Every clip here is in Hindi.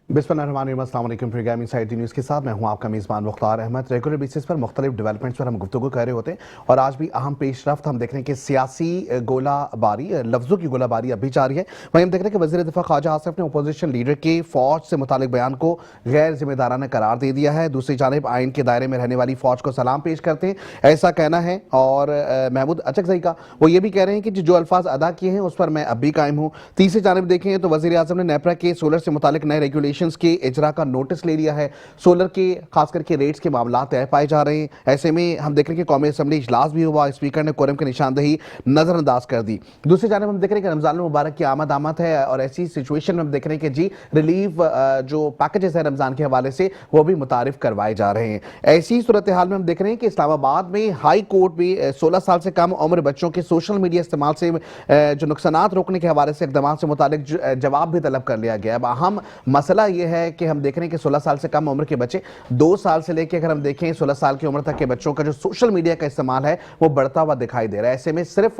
बिस्मिल्लाहिर्रहमानिर्रहीम, अस्सलाम वालेकुम। प्रोग्राम इनसाइड न्यूज़ के साथ मैं हूं आपका मेज़बान मुख्तार अहमद। रेगुलर बेसिस पर मुख्तलिफ डेवलपमेंट्स पर हम गुफ्तगू कर रहे होते हैं और आज भी अहम पेशरफ्त हम देख रहे हैं कि सियासी गोलाबारी, लफ्ज़ों की गोलाबारी अभी जारी है। वहीं हम देख रहे हैं कि वज़ीर दिफ़ा ख्वाजा आसिफ ने अपोजिशन लीडर के फ़ौज से मुतालिक बयान को गैर जिम्मेदाराना करार दे दिया है। दूसरी जानिब आइन के दायरे में रहने वाली फ़ौज को सलाम पेश करते हैं, ऐसा कहना है। और महमूद अचकज़ई का वो ये भी कह रहे हैं कि जो अल्फाज अदा किए हैं उस पर मैं अब भी कायम हूँ। तीसरी जानिब देखें तो वज़ीर आज़म ने नेपरा के सोलर से मुतालिक नए रेगुलेशन के इजरा का नोटिस ले लिया है। सोलर के खास करके रेट्स के मामला तय पाए जा रहे हैं। ऐसे में हम देख रहे हैं कि कौमी असम्बली इजलास भी हुआ, स्पीकर ने कोरम की निशानदेही नजरअंदाज कर दी। दूसरी जानब हम देख रहे हैं कि रमजान मुबारक की आमद है और ऐसी सिचुएशन में हम देख रहे हैं कि जी रिलीफ जो पैकेजेस है रमजान के हवाले से वो भी मुतारिफ करवाए जा रहे हैं। ऐसी सूरत हाल में हम देख रहे हैं कि इस्लामाबाद में हाई कोर्ट भी 16 साल से कम उम्र बच्चों के सोशल मीडिया इस्तेमाल से जो नुकसानात रोकने के हवाले से इकदाम से मुतालिक जवाब भी तलब कर लिया गया। अब अहम मसला यह है कि हम देख रहे हैं कि 16 साल से कम उम्र के बच्चे 2 साल से लेकर अगर हम देखें 16 साल की उम्र तक के बच्चों का जो सोशल मीडिया का इस्तेमाल है वो बढ़ता हुआ दिखाई दे रहा है। ऐसे में सिर्फ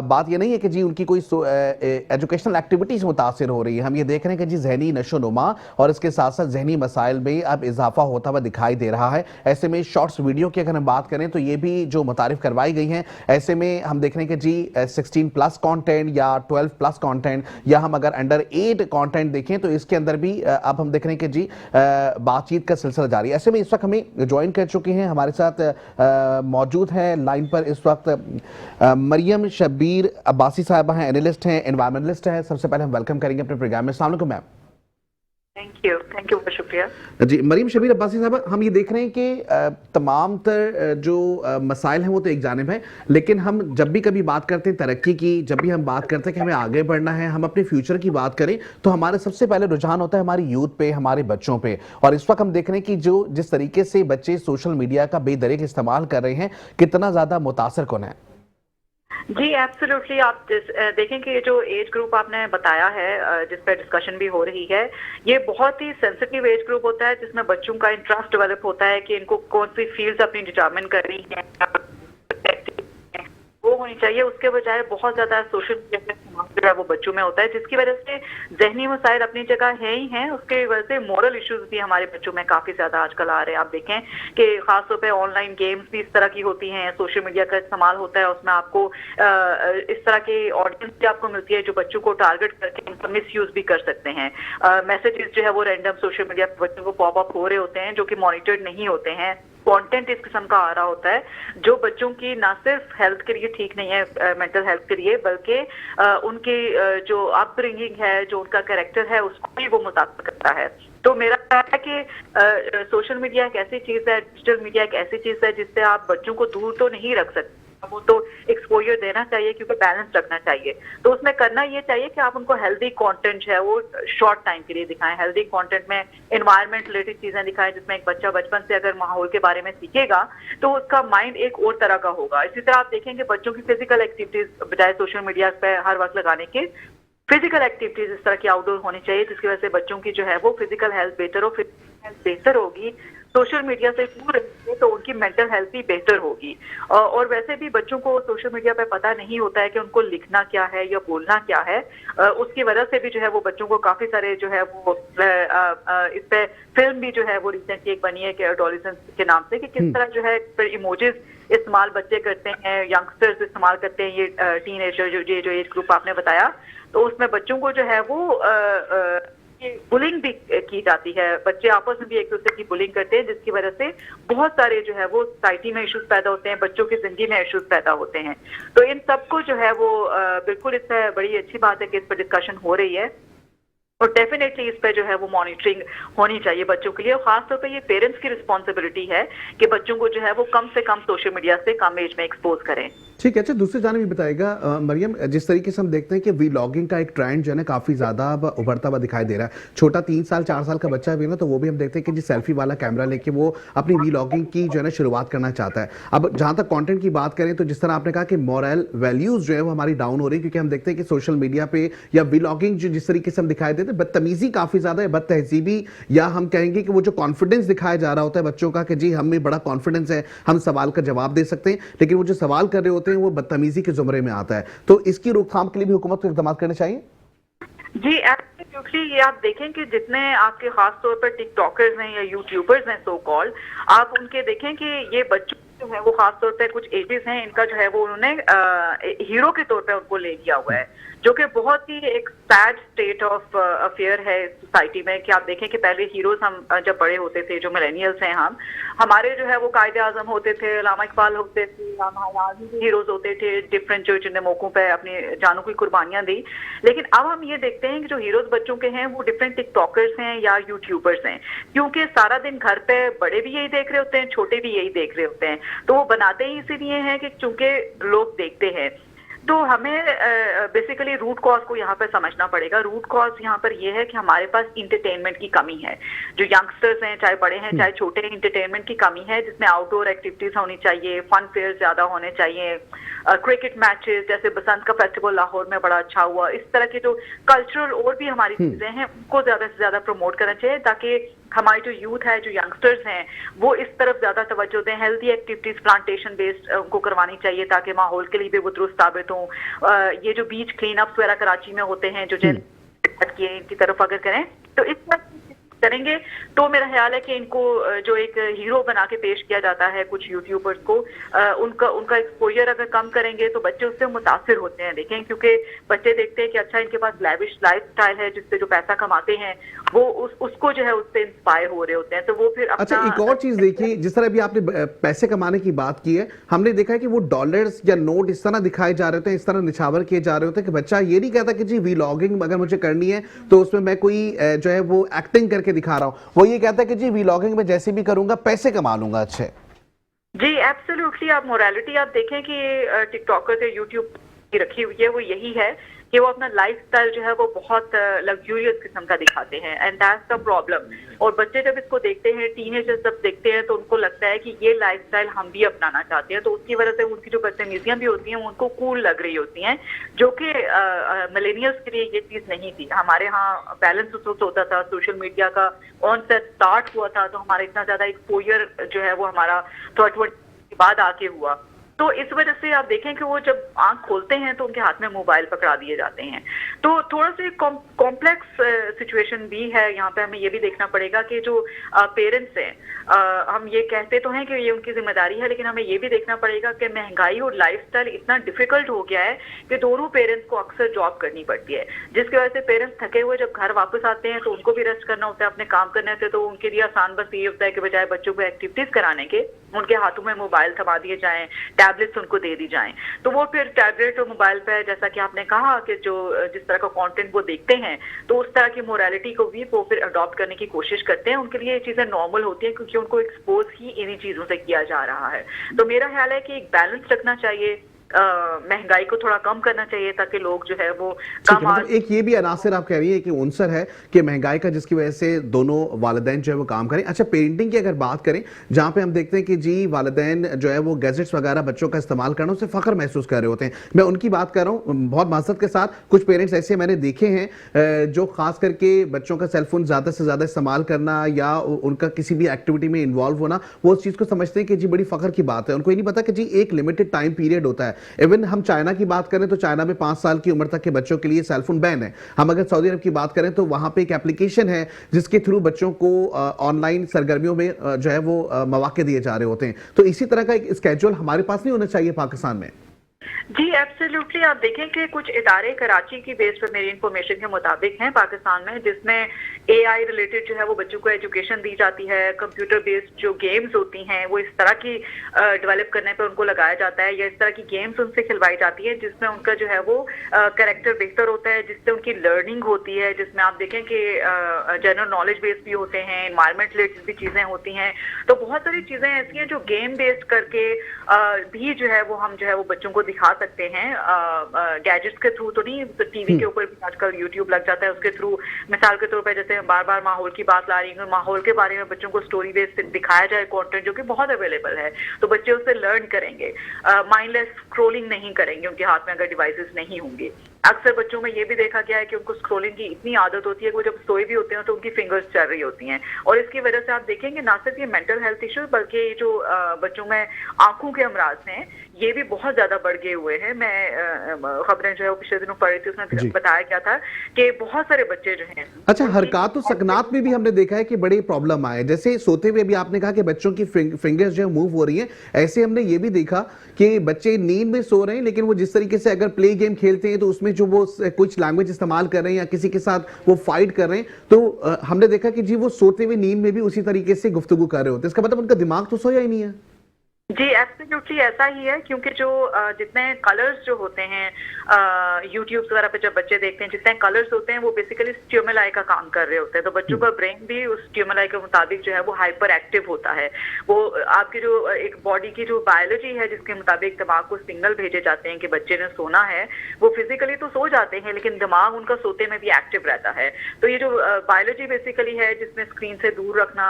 बात ये नहीं है कि जी उनकी कोई एजुकेशनल एक्टिविटीज मुतासर हो रही है, हम ये देख रहे हैं कि जी जहनी नशोनुमा और इसके साथ साथ जहनी मसाइल में अब इजाफा होता हुआ दिखाई दे रहा है। ऐसे में शॉर्ट्स वीडियो की अगर हम बात करें तो ये भी जो मुतारिफ करवाई गई हैं, ऐसे में हम देख रहे हैं कि जी 16+ कंटेंट या 12+ कंटेंट या हम अगर अंडर 8 कंटेंट देखें तो इसके अंदर भी अब हम देख रहे हैं कि जी बातचीत का सिलसिला जारी है। ऐसे में इस वक्त हमें ज्वाइन कर चुके हैं, हमारे साथ मौजूद है लाइन पर इस वक्त मरियम शब्बीर अब्बासी साहिबा हैं, एनालिस्ट हैं, एनवायरमेंटलिस्ट हैं। सबसे पहले हम वेलकम करेंगे अपने प्रोग्राम में। अस्सलाम वालेकुम मैम। थैंक यू, बहुत शुक्रिया जी। मरियम शबीर अब्बासी साहब, हम ये देख रहे हैं कि तमाम तर जो मसाइल हैं वो तो एक जानिब है, लेकिन हम जब भी कभी बात करते हैं तरक्की की, जब भी हम बात करते हैं कि हमें आगे बढ़ना है, हम अपने फ्यूचर की बात करें तो हमारे सबसे पहले रुझान होता है हमारी यूथ पे, हमारे बच्चों पे। और इस वक्त हम देख रहे हैं कि जो जिस तरीके से बच्चे सोशल मीडिया का बेदरीक इस्तेमाल कर रहे हैं, कितना ज़्यादा मुतासर कौन है। जी एब्सोल्युटली। आप देखें कि ये जो एज ग्रुप आपने बताया है जिस पर डिस्कशन भी हो रही है, ये बहुत ही सेंसिटिव एज ग्रुप होता है जिसमें बच्चों का इंटरेस्ट डेवलप होता है कि इनको कौन सी फील्ड्स अपनी डिटरमिन करनी है, वो होनी चाहिए। उसके बजाय बहुत ज्यादा सोशल मीडिया जो है वो बच्चों में होता है, जिसकी वजह से जहनी मसाइल अपनी जगह है ही हैं, उसके वजह से मोरल इश्यूज भी हमारे बच्चों में काफी ज्यादा आजकल आ रहे हैं। आप देखें कि खासतौर पे ऑनलाइन गेम्स भी इस तरह की होती हैं, सोशल मीडिया का इस्तेमाल होता है, उसमें आपको इस तरह की ऑडियंस भी आपको मिलती है जो बच्चों को टारगेट करके उनका मिस यूज भी कर सकते हैं। मैसेजेस जो है वो रैंडम सोशल मीडिया पर बच्चों को पॉप अप हो रहे होते हैं जो कि मॉनिटर्ड नहीं होते हैं। कंटेंट इस किस्म का आ रहा होता है जो बच्चों की ना सिर्फ हेल्थ के लिए ठीक नहीं है, मेंटल हेल्थ के लिए, बल्कि उनकी जो अपब्रिंगिंग है, जो उनका कैरेक्टर है, उसको भी वो मुतासर करता है। तो मेरा ख्याल है कि सोशल मीडिया एक ऐसी चीज है, डिजिटल मीडिया एक ऐसी चीज है जिससे आप बच्चों को दूर तो नहीं रख सकते, वो तो एक्सपोजर देना चाहिए क्योंकि बैलेंस रखना चाहिए। तो उसमें करना ये चाहिए कि आप उनको हेल्दी कंटेंट है वो शॉर्ट टाइम के लिए दिखाएं। हेल्दी कंटेंट में एनवायरनमेंट रिलेटेड चीजें दिखाएं, जिसमें एक बच्चा बचपन से अगर माहौल के बारे में सीखेगा तो उसका माइंड एक और तरह का होगा। इसी तरह आप देखेंगे बच्चों की फिजिकल एक्टिविटीज बजाय सोशल मीडिया पे हर वक्त लगाने के, फिजिकल एक्टिविटीज इस तरह की आउटडोर होनी चाहिए जिसकी वजह से बच्चों की जो है वो फिजिकल हेल्थ बेहतर हो। फिजिकल हेल्थ बेहतर होगी, सोशल मीडिया से दूर रहेंगे तो उनकी मेंटल हेल्थ भी बेहतर होगी। और वैसे भी बच्चों को सोशल मीडिया पे पता नहीं होता है कि उनको लिखना क्या है या बोलना क्या है। उसकी वजह से भी जो है वो बच्चों को काफी सारे जो है वो इस पे फिल्म भी जो है वो रिसेंटली एक बनी है कि एडोलेसेंस के नाम से, कि किस तरह जो है इमोजेस इस्तेमाल बच्चे करते हैं, यंगस्टर्स इस्तेमाल करते हैं, ये टीनेजर जो एज ग्रुप आपने बताया, तो उसमें बच्चों को जो है वो बुलिंग भी की जाती है। बच्चे आपस में भी एक दूसरे की बुलिंग करते हैं जिसकी वजह से बहुत सारे जो है वो सोसाइटी में इश्यूज पैदा होते हैं, बच्चों की जिंदगी में इश्यूज पैदा होते हैं। तो इन सबको जो है वो बिल्कुल इससे बड़ी अच्छी बात है कि इस पर डिस्कशन हो रही है और डेफिनेटली इस पे जो है वो मॉनिटरिंग होनी चाहिए बच्चों के लिए। और खासतौर पे ये पेरेंट्स की रिस्पॉन्सिबिलिटी है कि बच्चों को जो है वो कम से कम सोशल मीडिया से कम एज में एक्सपोज करें। ठीक है। अच्छा, दूसरी जानिब भी बताएगा मरियम, जिस तरीके से हम देखते हैं कि वीलॉगिंग का एक ट्रेंड जो है ना काफी ज्यादा अब उभरता हुआ दिखाई दे रहा है। छोटा 3 साल 4 साल का बच्चा भी ना तो वो भी हम देखते हैं कि जी सेल्फी वाला कैमरा लेके वो अपनी वीलॉगिंग की जो है ना शुरुआत करना चाहता है। अब जहां तक कंटेंट की बात करें तो जिस तरह आपने कहा कि मॉरल वैल्यूज जो है वो हमारी डाउन हो रही है, क्योंकि हम देखते हैं कि सोशल मीडिया पे या वीलॉगिंग जो जिस तरीके से हम दिखाई देते हैं, बदतमीजी काफी ज्यादा है, बदतहजीबी, या हम कहेंगे कि वो जो कॉन्फिडेंस दिखाया जा रहा होता है बच्चों का कि जी हमें बड़ा कॉन्फिडेंस है, हम सवाल का जवाब दे सकते हैं, लेकिन वो जो सवाल कर रहे होते हैं वो बदतमीजी के जुमरे में आता है। तो इसकी रोकथाम के लिए भी हुकूमत को इक़दाम करने चाहिए। जी एब्सोल्युटली, ये आप देखें कि जितने आपके खास तौर पर टिकटॉकर्स हैं या यूट्यूबर्स हैं सो कॉल्ड, आप उनके देखें कि ये बच्चों जो है वो खास तौर पे कुछ एजेस हैं इनका जो है वो उन्होंने हीरो के तौर पे उनको ले लिया हुआ है, जो कि बहुत ही एक सैड स्टेट ऑफ अफेयर है सोसाइटी में। कि आप देखें कि पहले हीरोज हम जब बड़े होते थे, जो मिलेनियल्स हैं हम, हमारे जो है वो कायदे आजम होते थे, अल्लामा इकबाल होते थे, हमारे हीरोज होते थे डिफरेंट, जो जिनने मौकों पे अपनी जानों की कुर्बानियां दी। लेकिन अब हम ये देखते हैं कि जो हीरोज बच्चों के हैं वो डिफरेंट टिकटॉकर्स हैं या यूट्यूबर्स हैं, क्योंकि सारा दिन घर पे बड़े भी यही देख रहे होते हैं, छोटे भी यही देख रहे होते हैं, तो वो बनाते ही इसीलिए हैं कि चूंकि लोग देखते हैं। तो हमें बेसिकली रूट कॉज को यहाँ पर समझना पड़ेगा। रूट कॉज यहाँ पर यह है कि हमारे पास इंटरटेनमेंट की कमी है। जो यंगस्टर्स हैं, चाहे बड़े हैं चाहे छोटे हैं, इंटरटेनमेंट की कमी है, जिसमें आउटडोर एक्टिविटीज होनी चाहिए, फन फेयर ज्यादा होने चाहिए, क्रिकेट मैचेस, जैसे बसंत का फेस्टिवल लाहौर में बड़ा अच्छा हुआ, इस तरह की जो कल्चरल और भी हमारी चीजें हैं उनको ज्यादा से ज्यादा प्रमोट करना चाहिए, ताकि हमारी जो यूथ है, जो यंगस्टर्स हैं, वो इस तरफ ज्यादा तवज्जो दें। हेल्दी एक्टिविटीज प्लांटेशन बेस्ड उनको करवानी चाहिए, ताकि माहौल के लिए भी वो दुरुस्त साबित हो। ये जो बीच क्लीन अप वगैरह कराची में होते हैं, जो किए, इनकी तरफ अगर करें तो इस तरह करेंगे तो मेरा ख्याल है कि इनको जो एक हीरो बना के पेश किया जाता है कुछ यूट्यूबर्स को, उनका एक्सपोजर अगर कम करेंगे तो बच्चे उससे मुतासिर होते हैं। देखें, क्योंकि बच्चे देखते हैं कि अच्छा इनके पास लैविश लाइफस्टाइल है, जिससे जो पैसा कमाते हैं वो उसको जो है उससे इंस्पायर हो रहे होते हैं, तो वो फिर अपना। अच्छा, एक और चीज देखिए, जिस तरह अभी आपने पैसे कमाने की बात की है, हमने देखा है कि वो डॉलर्स या नोट इस तरह दिखाए जा रहे होते हैं, इस तरह निछावर किए जा रहे होते हैं कि बच्चा ये नहीं कहता कि जी वीलॉगिंग अगर मुझे करनी है तो उसमें मैं कोई जो है वो एक्टिंग करके दिखा रहा हूं, वो ये कहता है कि जी वीलॉगिंग में जैसे भी करूंगा पैसे कमा लूंगा अच्छे। जी एब्सोल्युटली, आप मोरालिटी आप देखें कि टिकटॉकर से यूट्यूब की रखी हुई है वो यही है कि वो अपना लाइफस्टाइल जो है वो बहुत लग्जूरियस किस्म का दिखाते हैं, एंड दैट्स द प्रॉब्लम। और बच्चे जब इसको देखते हैं, टीनेजर्स जब देखते हैं, तो उनको लगता है कि ये लाइफस्टाइल हम भी अपनाना चाहते हैं, तो उसकी वजह से उनकी जो बदतमीजियां भी होती हैं वो उनको कूल लग रही होती हैं, जो कि मिलेनियल्स के लिए ये चीज नहीं थी। हमारे यहाँ बैलेंस उस होता था, सोशल मीडिया का ऑन सेट स्टार्ट हुआ था, तो हमारा इतना ज्यादा एक्सपोजर जो है वो हमारा 30 के बाद आके हुआ। तो इस वजह से आप देखें कि वो जब आंख खोलते हैं तो उनके हाथ में मोबाइल पकड़ा दिए जाते हैं। तो थोड़ा सा कॉम्प्लेक्स सिचुएशन भी है यहाँ पे। हमें ये भी देखना पड़ेगा कि जो पेरेंट्स हैं, हम ये कहते तो हैं कि ये उनकी जिम्मेदारी है, लेकिन हमें ये भी देखना पड़ेगा कि महंगाई और लाइफस्टाइल इतना डिफिकल्ट हो गया है कि दोनों पेरेंट्स को अक्सर जॉब करनी पड़ती है, जिसकी वजह से पेरेंट्स थके हुए जब घर वापस आते हैं तो उनको भी रेस्ट करना होता है, अपने काम करने होते हैं, तो उनके लिए आसान बस ये होता है कि बजाय बच्चों को एक्टिविटीज कराने के उनके हाथों में मोबाइल थमा दिए जाएं, टैबलेट्स उनको दे दी जाएं। तो वो फिर टैबलेट और मोबाइल पे, जैसा कि आपने कहा कि जो जिस तरह का कंटेंट वो देखते हैं, तो उस तरह की मोरालिटी को भी वो फिर अडॉप्ट करने की कोशिश करते हैं। उनके लिए ये चीजें नॉर्मल होती हैं क्योंकि उनको एक्सपोज ही इन्हीं चीजों से किया जा रहा है। तो मेरा ख्याल है कि एक बैलेंस रखना चाहिए, महंगाई को थोड़ा कम करना चाहिए, ताकि लोग जो है वो कम। मतलब एक ये भी अनासर आप कह रही है कि उनसर है कि महंगाई का, जिसकी वजह से दोनों वालिदैन जो है वो काम करें। अच्छा, पेरेंटिंग की अगर बात करें, जहां पे हम देखते हैं कि जी वालिदैन जो है वो गैजेट्स वगैरह बच्चों का इस्तेमाल करना उससे फख्र महसूस कर रहे होते हैं, मैं उनकी बात कर रहा हूं बहुत माजरत के साथ। कुछ पेरेंट्स ऐसे मैंने देखे हैं जो खास करके बच्चों का सेलफोन ज्यादा से ज्यादा इस्तेमाल करना या उनका किसी भी एक्टिविटी में इन्वॉल्व होना, वो उस चीज को समझते हैं कि जी बड़ी फख्र की बात है। उनको ये नहीं पता कि जी एक लिमिटेड टाइम पीरियड होता है। इवन हम चाइना की बात करें तो चाइना में 5 साल की उम्र तक के बच्चों के लिए सेलफोन बैन है। हम अगर सऊदी अरब की बात करें तो वहां पे एक एप्लीकेशन है जिसके थ्रू बच्चों को ऑनलाइन सरगर्मियों में जो है वो मौके दिए जा रहे होते हैं। तो इसी तरह का एक स्केड्यूल हमारे पास नहीं होना चाहिए पाकिस्तान में? जी एब्सोल्युटली, आप देखें कि कुछ इदारे कराची की बेस पर मेरी इंफॉर्मेशन के मुताबिक हैं पाकिस्तान में, जिसमें एआई रिलेटेड जो है वो बच्चों को एजुकेशन दी जाती है, कंप्यूटर बेस्ड जो गेम्स होती हैं वो इस तरह की डेवलप करने पे उनको लगाया जाता है, या इस तरह की गेम्स उनसे खिलवाई जाती है जिसमें उनका जो है वो कैरेक्टर बेहतर होता है, जिससे उनकी लर्निंग होती है, जिसमें आप देखें कि जनरल नॉलेज बेस्ड भी होते हैं, एनवायरमेंट रिलेटेड भी चीजें होती हैं। तो बहुत सारी चीजें ऐसी हैं जो गेम बेस्ड करके भी जो है वो हम जो है वो बच्चों को दिखा सकते हैं, गैजेट्स के थ्रू तो नहीं, तो टीवी के ऊपर भी आजकल यूट्यूब लग जाता है, उसके थ्रू। मिसाल के तौर पर जैसे बार बार माहौल की बात ला रही हूँ, माहौल के बारे में बच्चों को स्टोरी बेस्ड दिखाया जाए कंटेंट, जो कि बहुत अवेलेबल है, तो बच्चे उससे लर्न करेंगे, माइंडलेस स्क्रोलिंग नहीं करेंगे उनके हाथ में अगर डिवाइसेस नहीं होंगे। अक्सर बच्चों में ये भी देखा गया है कि उनको स्क्रोलिंग की इतनी आदत होती है कि वो जब सोए भी होते हैं तो उनकी फिंगर्स चल रही होती हैं, और इसकी वजह से आप देखेंगे ना सिर्फ ये मेंटल हेल्थ इश्यूज बल्कि ये जो बच्चों में आंखों के अमराज हैं ये भी बहुत ज्यादा बढ़ गए हुए हैं। मैं खबरें जो है वो पिछले दिनों पढ़ी थी, उसमें बताया गया था कि बहुत सारे बच्चे जो हैं। अच्छा, हरकत और सकनात में भी हमने देखा है कि बड़ी प्रॉब्लम आए, जैसे सोते हुए भी आपने कहा कि बच्चों की फिंगर्स जो है मूव हो रही हैं, ऐसे हमने ये भी देखा कि बच्चे नींद में सो रहे हैं लेकिन वो जिस तरीके से अगर प्ले गेम खेलते हैं तो उसमें जो वो कुछ लैंग्वेज इस्तेमाल कर रहे हैं या किसी के साथ वो फाइट कर रहे हैं, तो हमने देखा कि जी वो सोते हुए नींद में भी उसी तरीके से गुफ्तगू कर रहे होते हैं। इसका मतलब उनका दिमाग तो सोया ही नहीं है। जी एब्सोल्युटली ऐसा ही है, क्योंकि जो जितने कलर्स जो होते हैं यूट्यूब वगैरह पे जब बच्चे देखते हैं, जितने कलर्स होते हैं वो बेसिकली स्टिमुलाई का काम कर रहे होते हैं, तो बच्चों का ब्रेन भी उस स्टिमुलाई के मुताबिक जो है वो हाइपर एक्टिव होता है। वो आपकी जो एक बॉडी की जो बायोलॉजी है जिसके मुताबिक दिमाग को सिग्नल भेजे जाते हैं कि बच्चे ने सोना है, वो फिजिकली तो सो जाते हैं लेकिन दिमाग उनका सोते में भी एक्टिव रहता है। तो ये जो बायोलॉजी बेसिकली है जिसमें स्क्रीन से दूर रखना,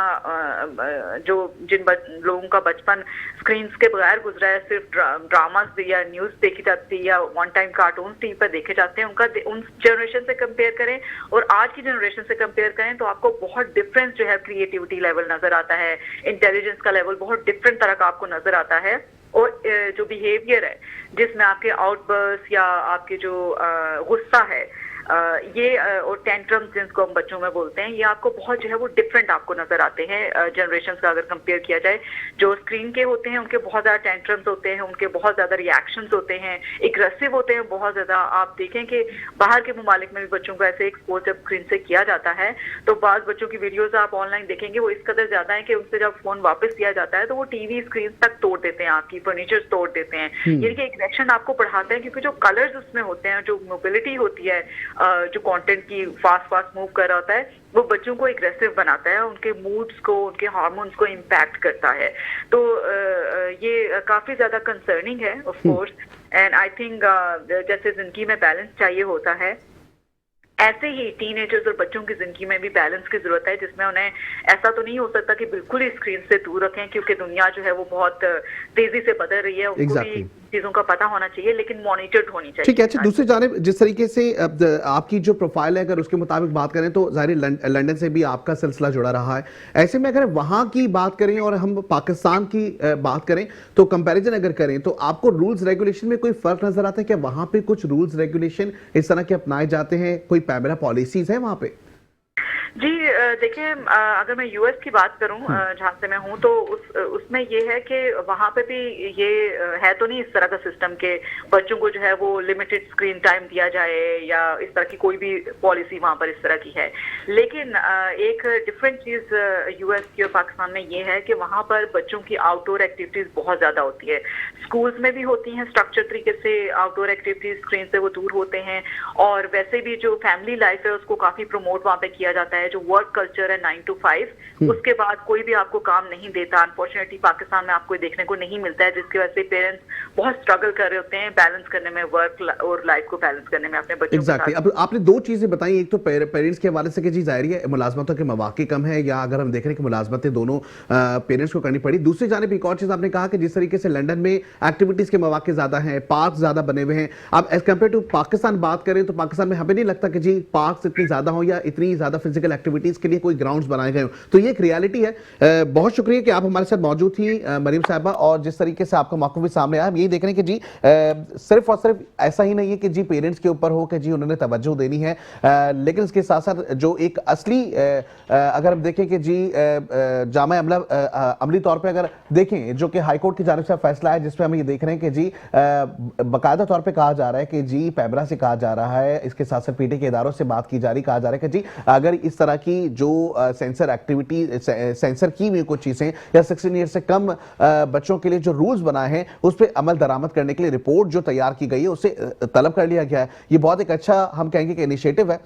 जो जिन लोगों का बचपन स्क्रीन्स के बगैर गुजरा है, सिर्फ ड्रामास या न्यूज देखी जाती है या वन टाइम कार्टून टीवी पर देखे जाते हैं, उनका उन जनरेशन से कंपेयर करें और आज की जनरेशन से कंपेयर करें तो आपको बहुत डिफरेंस जो है क्रिएटिविटी लेवल नजर आता है, इंटेलिजेंस का लेवल बहुत डिफरेंट तरह का आपको नजर आता है। और जो बिहेवियर है जिसमें आपके आउटबर्स्ट या आपके जो गुस्सा है ये और टेंट्रम्स जिनको हम बच्चों में बोलते हैं, ये आपको बहुत जो है वो डिफरेंट आपको नजर आते हैं जनरेशंस का अगर कंपेयर किया जाए। जो स्क्रीन के होते हैं उनके बहुत ज्यादा टेंट्रम्स होते हैं, उनके बहुत ज्यादा रिएक्शंस होते हैं, एग्रेसिव होते हैं बहुत ज्यादा। आप देखें कि बाहर के ममालिक में भी बच्चों को ऐसे एक्सपोज जब स्क्रीन से किया जाता है तो बाज बच्चों की वीडियोज आप ऑनलाइन देखेंगे वो इस कदर ज्यादा है कि उनसे जब फोन वापस दिया जाता है तो वो टीवी स्क्रीन तक तोड़ देते हैं, आपकी फर्नीचर तोड़ देते हैं। यानी कि एग्रेशन आपको बढ़ाते हैं क्योंकि जो कलर्स उसमें होते हैं, जो मोबिलिटी होती है, जो कंटेंट की फास्ट मूव कर रहा होता है, वो बच्चों को एग्रेसिव बनाता है, उनके मूड्स को, उनके हार्मोन्स को इम्पैक्ट करता है। तो ये काफी ज्यादा कंसर्निंग है of course, and I think जैसे जिंदगी में बैलेंस चाहिए होता है ऐसे ही टीनेजर्स और बच्चों की जिंदगी में भी बैलेंस की जरूरत है, जिसमें उन्हें ऐसा तो नहीं हो सकता कि बिल्कुल ही स्क्रीन से दूर रखें क्योंकि दुनिया जो है वो बहुत तेजी से बदल रही है, उनको भी चीजों का पता होना चाहिए लेकिन मॉनिटर्ड होनी चाहिए। ठीक है। अच्छा, दूसरी जानिब जिस तरीके से आपकी जो प्रोफाइल है अगर उसके मुताबिक बात करें तो जाहिर लंदन से भी आपका सिलसिला जुड़ा रहा है, ऐसे में अगर वहां की बात करें और हम पाकिस्तान की बात करें तो कंपैरिजन अगर करें तो आपको रूल्स रेगुलेशन में कोई फर्क नजर आता है क्या? वहां पे कुछ रूल्स रेगुलेशन इस तरह के अपनाए जाते हैं, कोई पैमरा पॉलिसीज है वहां पे? जी देखिए, अगर मैं यूएस की बात करूं जहां से मैं हूं तो उसमें ये है कि वहां पे भी ये है तो नहीं इस तरह का सिस्टम के बच्चों को जो है वो लिमिटेड स्क्रीन टाइम दिया जाए या इस तरह की कोई भी पॉलिसी वहां पर इस तरह की है, लेकिन एक डिफरेंट चीज यूएस की और पाकिस्तान में ये है कि वहां पर बच्चों की आउटडोर एक्टिविटीज बहुत ज्यादा होती है, स्कूल्स में भी होती हैं स्ट्रक्चर तरीके से आउटडोर एक्टिविटीज, स्क्रीन से वो दूर होते हैं, और वैसे भी जो फैमिली लाइफ है उसको काफी प्रमोट वहां पे किया जाता है। जो वर्क कल्चर है 9 to 5 उसके बाद कोई भी आपको काम नहीं देता, अनफॉर्चुनेटली पाकिस्तान में आपको देखने को नहीं मिलता है, जिसकी वजह से पेरेंट्स बहुत स्ट्रगल कर रहे होते हैं बैलेंस करने में, वर्क और लाइफ को बैलेंस करने में अपने बच्चों के साथ। अब आपने दो चीजें बताई, एक तो पेरेंट्स के हवाले से कि जी जाहिर है मुलाजमतों के मौके कम है, या अगर हम देख रहे हैं कि मुलाजमतें दोनों पेरेंट्स को करनी पड़ी। दूसरी जानिब एक और चीज आपने कहा कि जिस तरीके से लंदन में एक्टिविटीज के मौके ज्यादा हैं, पार्क ज्यादा बने हुए हैं, अब एज कम्पेयर टू पाकिस्तान बात करें तो पाकिस्तान में हमें नहीं लगता कि जी पार्क इतनी ज्यादा हो या इतनी ज्यादा फिजिकल एक्टिविटीज के लिए कोई ग्राउंड्स बनाए गए हो, तो ये एक रियलिटी है। बहुत शुक्रिया कि आप हमारे साथ मौजूद थी मरीम साहिबा, और जिस तरीके से आपका मौक़िफ़ भी सामने आया, हम यही देख रहे हैं कि जी सिर्फ और सिर्फ ऐसा ही नहीं है कि जी पेरेंट्स के ऊपर हो कि जी उन्होंने तवज्जो देनी है, लेकिन इसके साथ साथ जो एक असली अगर हम देखें कि जी जामा अमली तौर पर अगर देखें जो कि हाई कोर्ट की जानिब से फैसला है जिसमें हम ये देख रहे हैं कि जी बाकायदा तौर पर कहा जा रहा है कि जी पैमरा से कहा जा रहा है, इसके साथ साथ पीटी के इदारों से बात की जा रही, कहा जा रहा है कि जी अगर इस तरह की जो सेंसर एक्टिविटी, सेंसर की हुई कुछ चीजें या 16 ईयर से कम बच्चों के लिए जो रूल्स बनाए हैं उस पर अमल दरामद करने के लिए रिपोर्ट जो तैयार की गई है उसे तलब कर लिया गया है। ये बहुत एक अच्छा हम कहेंगे कि इनिशिएटिव है,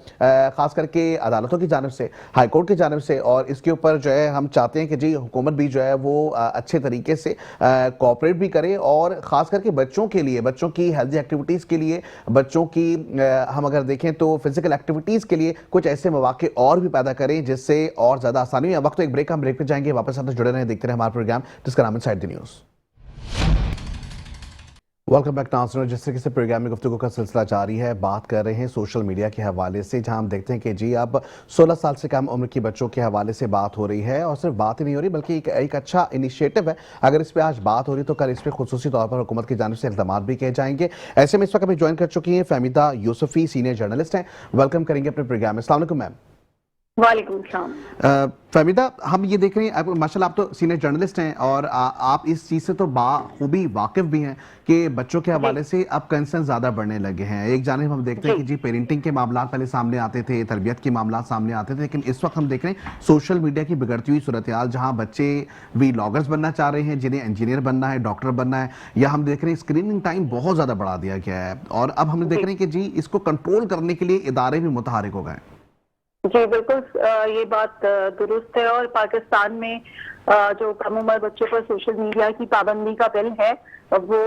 खास करके अदालतों की जानिब से, हाई कोर्ट की जानिब से, और इसके ऊपर जो है हम चाहते हैं कि जी हुकूमत भी जो है वो अच्छे तरीके से कोऑपरेट भी करे, और खास करके बच्चों के लिए, बच्चों की हेल्दी एक्टिविटीज के लिए, बच्चों की हम अगर देखें तो फिजिकल एक्टिविटीज के लिए कुछ ऐसे मौके और भी पैदा करें जिससे और ज्यादा आसानी है। वक्त तो एक ब्रेक, हम ब्रेक पे जाएंगे, वापस आते जुड़े रहें, देखते रहे हमारा प्रोग्राम जिसका नाम है inside the news. Welcome back नाज़रीन। जिस तरीके से प्रोग्राम में गुफ्तगू का सिलसिला जारी है, बात कर रहे हैं सोशल मीडिया के हवाले से, जहां हम देखते हैं कि जी अब 16 साल से कम उम्र की बच्चों के हवाले से बात हो रही है। और सिर्फ बात ही नहीं हो रही बल्कि एक अच्छा इनिशिएटिव है। अगर इस पर आज बात हो रही तो कल इस पर खुसूसी तौर पर हुकूमत की जानिब से इक़दाम भी किए जाएंगे। ऐसे में इस वक्त हमें ज्वाइन कर चुकी हैं फहमीदा यूसुफी, सीनियर जर्नलिस्ट हैं। वेलकम करेंगे अपने प्रोग्राम में। अस्सलाम वालेकुम मैम। वालेकुम सलाम। फहमीदा, हम ये देख रहे हैं, माशाल्लाह आप तो सीनियर जर्नलिस्ट हैं और आप इस चीज़ से तो बाखूबी वाकिफ भी हैं कि बच्चों के हवाले से अब कंसर्न ज़्यादा बढ़ने लगे हैं। एक जानिब हम देखते हैं कि जी पेरेंटिंग के मामला पहले सामने आते थे, तरबियत के मामला सामने आते थे, लेकिन इस वक्त हम देख रहे हैं सोशल मीडिया की बिगड़ती हुई सूरत हाल, जहाँ बच्चे व्लॉगर्स बनना चाह रहे हैं, जिन्हें इंजीनियर बनना है, डॉक्टर बनना है, या हम देख रहे हैं स्क्रीनिंग टाइम बहुत ज़्यादा बढ़ा दिया गया है। और अब हम देख रहे हैं कि जी इसको कंट्रोल करने के लिए इदारे भी मुतहरिक हो गए। जी बिल्कुल, ये बात दुरुस्त है। और पाकिस्तान में जो कम उम्र बच्चों पर सोशल मीडिया की पाबंदी का बिल है वो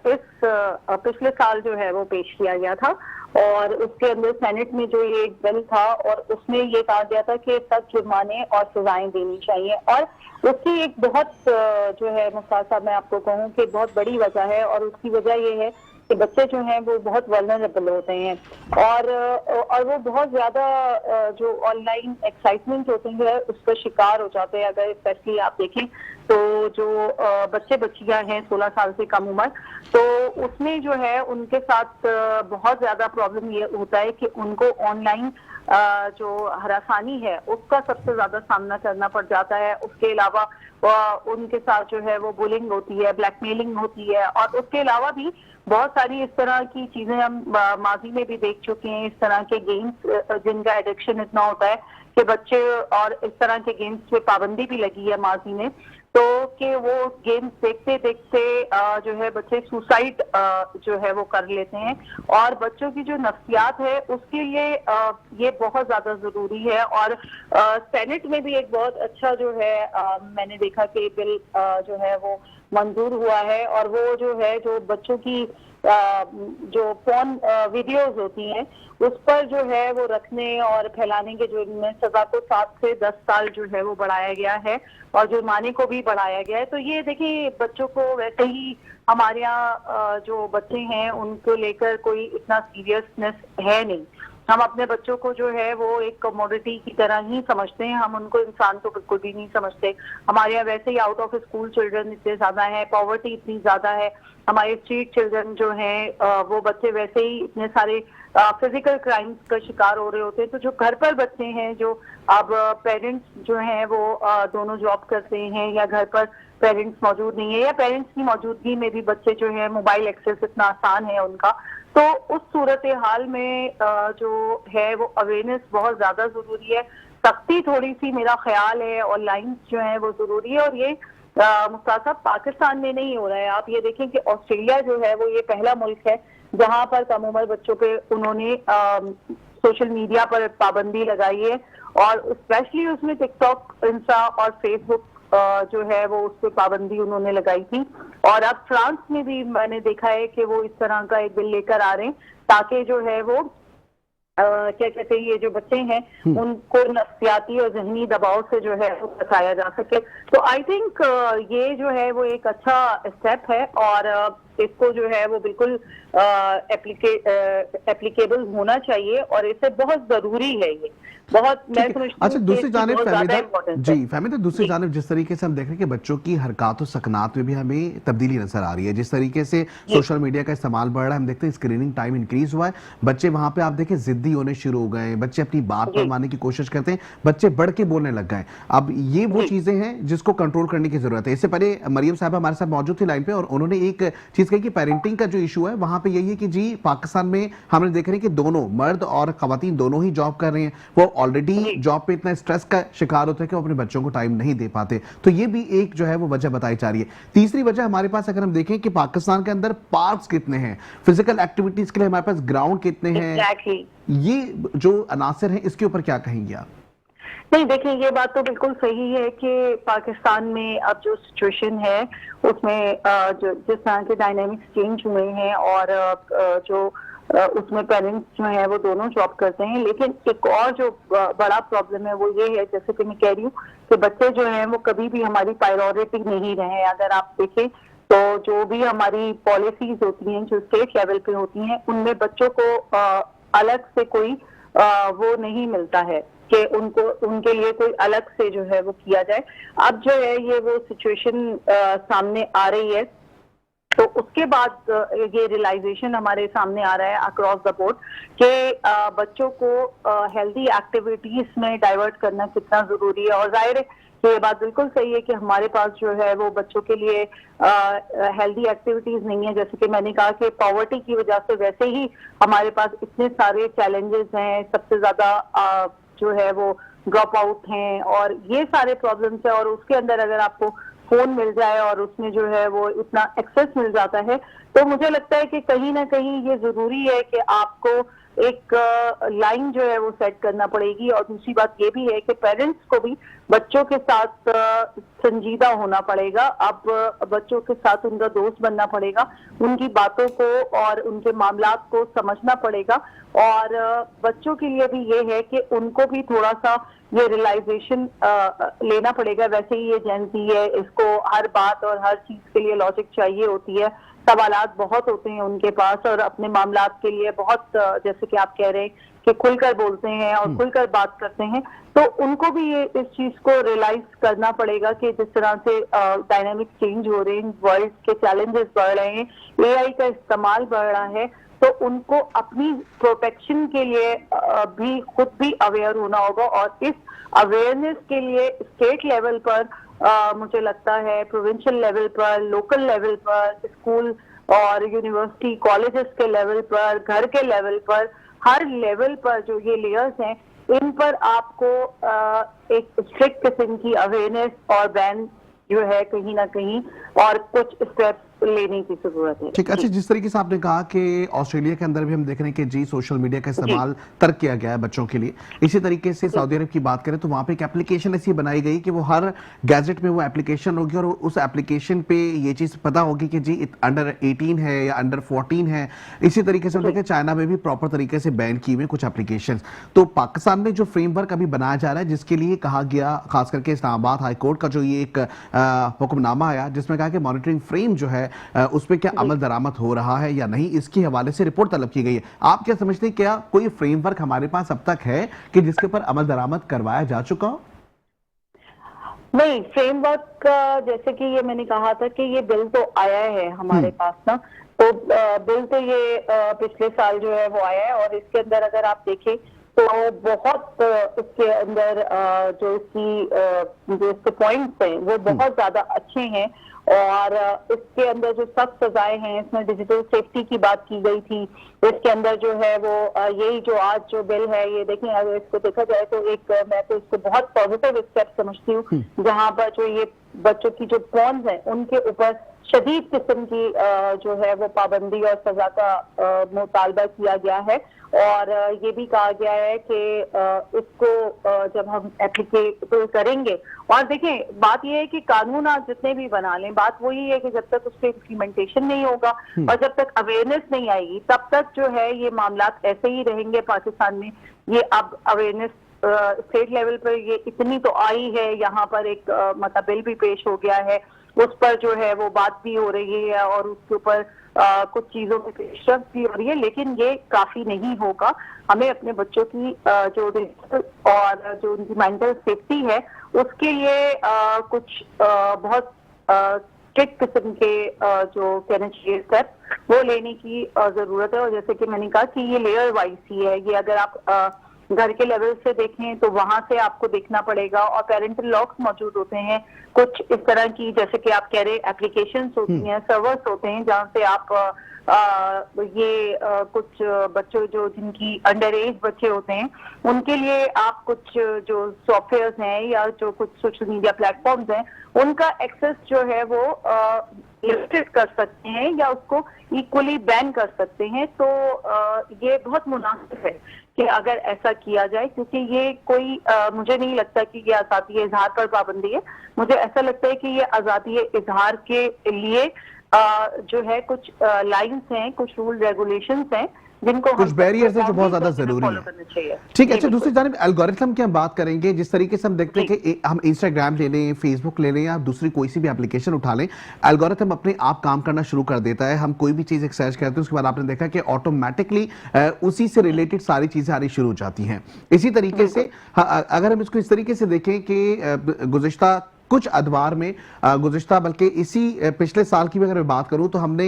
इस पिछले साल जो है वो पेश किया गया था। और उसके अंदर सेनेट में जो ये एक बिल था और उसमें ये कहा गया था कि सख्त जुर्माने और सजाएं देनी चाहिए। और उसकी एक बहुत जो है मुफ्तार साहब, मैं आपको कहूँ कि बहुत बड़ी वजह है, और उसकी वजह ये है कि बच्चे जो हैं वो बहुत वल्नरेबल होते हैं और वो बहुत ज्यादा जो ऑनलाइन एक्साइटमेंट होते हैं उसका शिकार हो जाते हैं। अगर स्पेशली आप देखें तो जो बच्चे बच्चियां हैं 16 साल से कम उम्र, तो उसमें जो है उनके साथ बहुत ज्यादा प्रॉब्लम ये होता है कि उनको ऑनलाइन जो हरासानी है उसका सबसे ज्यादा सामना करना पड़ जाता है। उसके अलावा उनके साथ जो है वो बुलिंग होती है, ब्लैकमेलिंग होती है, और उसके अलावा भी बहुत सारी इस तरह की चीजें हम माजी में भी देख चुके हैं। इस तरह के गेम्स जिनका एडिक्शन इतना होता है कि बच्चे, और इस तरह के गेम्स पे पाबंदी भी लगी है माजी में, तो कि वो गेम्स देखते देखते जो है बच्चे सुसाइड जो है वो कर लेते हैं। और बच्चों की जो नफ्सियात है उसके लिए ये बहुत ज्यादा जरूरी है। और सेनेट में भी एक बहुत अच्छा जो है मैंने देखा कि बिल जो है वो मंजूर हुआ है। और वो जो है जो बच्चों की जो फोन वीडियोस होती हैं उस पर जो है वो रखने और फैलाने के जो इनमें सजा को 7 से 10 साल जो है वो बढ़ाया गया है और जुर्माने को भी बढ़ाया गया है। तो ये देखिए, बच्चों को वैसे ही हमारे यहाँ जो बच्चे हैं उनको लेकर कोई इतना सीरियसनेस है नहीं। हम अपने बच्चों को जो है वो एक कमोडिटी की तरह ही समझते हैं, हम उनको इंसान तो बिल्कुल भी नहीं समझते। हमारे यहाँ वैसे ही आउट ऑफ स्कूल चिल्ड्रन इतने ज्यादा है, पॉवर्टी इतनी ज्यादा है, हमारे स्ट्रीट चिल्ड्रन जो हैं वो बच्चे वैसे ही इतने सारे फिजिकल क्राइम्स का शिकार हो रहे होते हैं। तो जो घर पर बच्चे हैं, जो अब पेरेंट्स जो हैं वो दोनों जॉब करते हैं या घर पर पेरेंट्स मौजूद नहीं है, या पेरेंट्स की मौजूदगी में भी बच्चे जो है मोबाइल एक्सेस इतना आसान है उनका, तो उस सूरत हाल में जो है वो अवेयरनेस बहुत ज्यादा जरूरी है। सख्ती थोड़ी सी मेरा ख्याल है ऑनलाइन जो है वो जरूरी है। और ये मुफ्तार साहब पाकिस्तान में नहीं हो रहा है। आप ये देखें कि ऑस्ट्रेलिया जो है वो ये पहला मुल्क है जहां पर कम उम्र बच्चों पे उन्होंने सोशल मीडिया पर पाबंदी लगाई है, और स्पेशली उसमें टिकटॉक, इंस्टा और फेसबुक जो है वो उस पर पाबंदी उन्होंने लगाई थी। और अब फ्रांस में भी मैंने देखा है कि वो इस तरह का एक बिल लेकर आ रहे हैं ताकि जो है वो क्या कहते हैं, ये जो बच्चे हैं उनको नफ्सियाती और जहनी दबाव से जो है वो बचाया जा सके। तो आई थिंक ये जो है वो एक अच्छा स्टेप है और इसको जो है वो बिल्कुल एप्लीकेबल होना चाहिए और इससे बहुत जरूरी है ये बहुत। मैं समझती हूं। अच्छा, दूसरी जानिब फहमीदा, दूसरी जानिब जिस तरीके से हम देख रहे हैं कि बच्चों की हरकत और सकनात में भी हमें तब्दीली नजर आ रही है, जिस तरीके से सोशल मीडिया का इस्तेमाल बढ़ रहा है, हम देखते हैं स्क्रीनिंग टाइम इंक्रीज हुआ है, बच्चे वहां पे आप देखें जिद्दी होने शुरू हो गए, बच्चे अपनी बात पर मानने की कोशिश करते हैं, बच्चे बढ़ के बोलने लग गए। अब ये वो चीजें हैं जिसको कंट्रोल करने की जरूरत है। इससे पहले मरियम साहब हमारे साथ मौजूद थी लाइन पे और उन्होंने एक चीज कही कि पेरेंटिंग का जो इशू है वहां पे यही है कि जी पाकिस्तान में हमने देख रहे हैं कि दोनों मर्द और खवातीन दोनों ही जॉब कर रहे हैं, वो ऑलरेडी जॉब पे इतना स्ट्रेस का शिकार होते हैं कि वो अपने बच्चों को टाइम नहीं दे पाते। तो ये भी एक जो है वो वजह बताई जा रही है। तीसरी वजह हमारे पास अगर हम देखें कि पाकिस्तान के अंदर पार्क्स कितने हैं, फिजिकल एक्टिविटीज के लिए हमारे पास ग्राउंड कितने हैं, ये जो अनासर हैं इसके ऊपर क्या कहेंगे आप? नहीं, देखिए ये बात तो बिल्कुल सही है कि पाकिस्तान में अब जो सिचुएशन है उसमें जो जिस तरह के डायनामिक्स चेंज हुए हैं और जो उसमें पेरेंट्स जो है वो दोनों जॉब करते हैं, लेकिन एक और जो बड़ा प्रॉब्लम है वो ये है, जैसे कि मैं कह रही हूँ कि बच्चे जो हैं वो कभी भी हमारी प्रायोरिटी नहीं रहे। अगर आप देखें तो जो भी हमारी पॉलिसीज होती हैं जो स्टेट लेवल पे होती हैं, उनमें बच्चों को अलग से कोई वो नहीं मिलता है कि उनको उनके लिए कोई अलग से जो है वो किया जाए। अब जो है ये वो सिचुएशन सामने आ रही है, तो उसके बाद ये रियलाइजेशन हमारे सामने आ रहा है अक्रॉस द बोर्ड कि बच्चों को हेल्दी एक्टिविटीज में डाइवर्ट करना कितना जरूरी है। और जाहिर है ये बात बिल्कुल सही है कि हमारे पास जो है वो बच्चों के लिए हेल्दी एक्टिविटीज नहीं है। जैसे कि मैंने कहा कि पॉवर्टी की वजह से वैसे ही हमारे पास इतने सारे चैलेंजेस हैं, सबसे ज्यादा जो है वो ड्रॉप आउट हैं और ये सारे प्रॉब्लम्स है। और उसके अंदर अगर आपको फोन मिल जाए और उसमें जो है वो इतना एक्सेस मिल जाता है, तो मुझे लगता है कि कहीं ना कहीं ये जरूरी है कि आपको एक लाइन जो है वो सेट करना पड़ेगी। और दूसरी बात ये भी है कि पेरेंट्स को भी बच्चों के साथ संजीदा होना पड़ेगा। अब बच्चों के साथ उनका दोस्त बनना पड़ेगा, उनकी बातों को और उनके मामलात को समझना पड़ेगा। और बच्चों के लिए भी ये है कि उनको भी थोड़ा सा ये रियलाइजेशन लेना पड़ेगा। वैसे ही ये जेंजी है, इसको हर बात और हर चीज के लिए लॉजिक चाहिए होती है, सवालात बहुत होते हैं उनके पास और अपने मामलात के लिए बहुत जैसे कि आप कह रहे हैं कि खुलकर बोलते हैं और खुलकर बात करते हैं, तो उनको भी ये इस चीज को रियलाइज करना पड़ेगा कि जिस तरह से डायनामिक चेंज हो रहे हैं, वर्ल्ड के चैलेंजेस बढ़ रहे हैं, एआई का इस्तेमाल बढ़ रहा है, तो उनको अपनी प्रोटेक्शन के लिए भी खुद भी अवेयर होना होगा। और इस अवेयरनेस के लिए स्टेट लेवल पर मुझे लगता है, प्रोविंशियल लेवल पर, लोकल लेवल पर, स्कूल और यूनिवर्सिटी कॉलेजेस के लेवल पर, घर के लेवल पर, हर लेवल पर जो ये लेयर्स हैं, इन पर आपको एक स्ट्रिक्ट किस्म की अवेयरनेस और बैन जो है कहीं ना कहीं और कुछ स्टेप्स लेने की जरूरत है। ठीक, अच्छा, जिस तरीके से आपने कहा कि ऑस्ट्रेलिया के अंदर भी हम देख रहे हैं कि जी सोशल मीडिया का इस्तेमाल तर्क किया गया है बच्चों के लिए, इसी तरीके से सऊदी अरब की बात करें तो वहां पे एक एप्लीकेशन ऐसी बनाई गई कि वो हर गैजेट में वो एप्लीकेशन होगी और उस एप्लीकेशन पे ये चीज पता होगी कि जी अंडर 18 है या अंडर 14 है। इसी तरीके से देखें चाइना में भी प्रॉपर तरीके से बैन की हुई कुछ एप्लीकेशन। तो पाकिस्तान में जो फ्रेमवर्क अभी बनाया जा रहा है, जिसके लिए कहा गया खास करके इस्लामाबाद हाई कोर्ट का जो ये एक हुक्मनामा आया जिसमें कहा कि मॉनिटरिंग फ्रेम जो है उस पर क्या अमल दरामद हो रहा है या नहीं, इसके हवाले से रिपोर्ट तलब की गई है। आप क्या समझते हैं, क्या कोई फ्रेमवर्क हमारे पास अब तक है कि जिसके ऊपर अमल दरामद करवाया जा चुका हो? नहीं, फ्रेमवर्क जैसे कि ये मैंने कहा था कि ये बिल तो आया है हमारे पास ना, तो बिल तो ये पिछले साल जो है वो आया है और इसके अंदर अगर आप देखें तो बहुत इसके अंदर जो इसके पॉइंट्स हैं वो बहुत ज्यादा अच्छे हैं। और इसके अंदर जो सख्त सजाएं हैं, इसमें डिजिटल सेफ्टी की बात की गई थी। इसके अंदर जो है वो यही जो आज जो बिल है, ये देखें अगर इसको देखा जाए तो एक मैं तो इसको बहुत पॉजिटिव स्टेप समझती हूँ, जहाँ पर जो ये बच्चों की जो पॉन्स हैं उनके ऊपर शदीद किस्म की जो है वो पाबंदी और सजा का मुतालबा किया गया है। और ये भी कहा गया है कि इसको जब हम एप्लीकेबल करेंगे, और देखें बात ये है कि कानून आप जितने भी बना लें, बात वही है कि जब तक उसके इम्प्लीमेंटेशन नहीं होगा और जब तक अवेयरनेस नहीं आएगी तब तक जो है ये मामलात ऐसे ही रहेंगे पाकिस्तान में। ये अब अवेयरनेस स्टेट लेवल पर ये इतनी तो आई है, यहाँ पर एक मतलब बिल भी पेश हो गया है, उस पर जो है वो बात भी हो रही है और उसके ऊपर कुछ चीजों में पेशरफ्त भी हो रही है, लेकिन ये काफी नहीं होगा। हमें अपने बच्चों की जो डिजिटल और जो उनकी मेंटल सेफ्टी है उसके लिए कुछ बहुत स्ट्रिक्ट किस्म के जो कहना चाहिए स्टेप वो लेने की जरूरत है। और जैसे कि मैंने कहा कि ये लेयर वाइज ही है, ये अगर आप घर के लेवल से देखें तो वहां से आपको देखना पड़ेगा और पेरेंटल लॉक्स मौजूद होते हैं, कुछ इस तरह की जैसे कि आप कह रहे एप्लीकेशंस होती हैं, सर्वर्स होते हैं जहां से आप कुछ बच्चों जो जिनकी अंडर एज बच्चे होते हैं उनके लिए आप कुछ जो सॉफ्टवेयर हैं या जो कुछ सोशल मीडिया प्लेटफॉर्म्स हैं उनका एक्सेस जो है वो लिमिटेड कर सकते हैं या उसको इक्वली बैन कर सकते हैं। तो ये बहुत मुनासिब है कि अगर ऐसा किया जाए, क्योंकि ये कोई मुझे नहीं लगता कि ये आज़ादी इजहार पर पाबंदी है। मुझे ऐसा लगता है कि ये आज़ादी इजहार के लिए जो है कुछ लाइंस हैं, कुछ रूल रेगुलेशंस हैं जिनको कुछ बैरियर्स हैं जो बहुत ज्यादा जरूरी फॉलो है। करना चाहिए। ठीक है, जी, अच्छा, दूसरी बिल्कुल। जानिब एल्गोरिथम की हम बात करेंगे। जिस तरीके से हम देखते हैं कि हम इंस्टाग्राम ले लें, फेसबुक ले लें या दूसरी कोई सी भी एप्लीकेशन उठा लें, एल्गोरिथम अपने आप काम करना शुरू कर देता है। हम कोई भी चीज़ एक सर्च करते हैं, उसके बाद आपने देखा कि ऑटोमेटिकली उसी से रिलेटेड सारी चीज़ें आनी शुरू हो जाती हैं। इसी तरीके से अगर हम इसको इस तरीके से देखें कि गुज़िश्ता कुछ अदवार में गुज़िश्ता बल्कि इसी पिछले साल की भी अगर मैं बात करूं तो हमने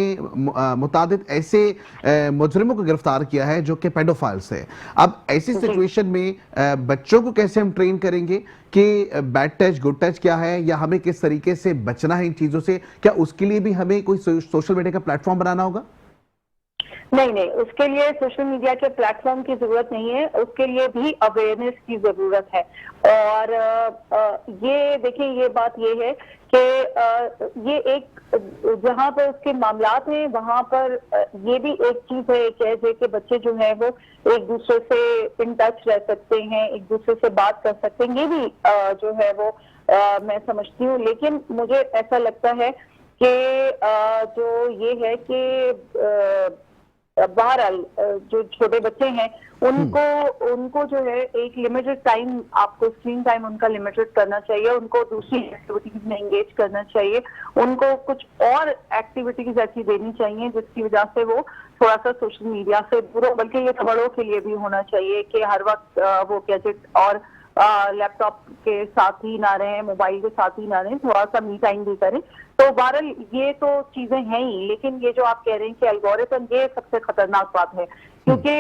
मुतादिद ऐसे मुजरिमों को गिरफ्तार किया है जो कि पेडोफाइल्स है। अब ऐसी सिचुएशन में बच्चों को कैसे हम ट्रेन करेंगे कि बैड टच गुड टच क्या है, या हमें किस तरीके से बचना है इन चीज़ों से? क्या उसके लिए भी हमें कोई सोशल मीडिया का प्लेटफॉर्म बनाना होगा? नहीं, उसके लिए सोशल मीडिया के प्लेटफॉर्म की जरूरत नहीं है, उसके लिए भी अवेयरनेस की जरूरत है। और ये देखिए, ये बात ये है कि ये एक जहाँ पर उसके मामलात हैं वहां पर ये भी एक चीज है कि बच्चे जो है वो एक दूसरे से इन टच रह सकते हैं, एक दूसरे से बात कर सकते हैं, ये भी जो है वो मैं समझती हूँ। लेकिन मुझे ऐसा लगता है कि जो ये है कि बहरहाल जो छोटे बच्चे हैं उनको जो है एक लिमिटेड टाइम, आपको स्क्रीन टाइम उनका लिमिटेड करना चाहिए, उनको दूसरी एक्टिविटीज में एंगेज करना चाहिए, उनको कुछ और एक्टिविटीज ऐसी देनी चाहिए जिसकी वजह से वो थोड़ा सा सोशल मीडिया से दूर हो। बल्कि ये बड़ों के लिए भी होना चाहिए कि हर वक्त वो गैजेट और लैपटॉप के साथ ही ना रहें, मोबाइल के साथ ही ना रहें, थोड़ा सा मी टाइम भी करें। तो बहरहाल ये तो चीजें हैं ही, लेकिन ये जो आप कह रहे हैं कि एल्गोरिथम, ये सबसे खतरनाक बात है। क्योंकि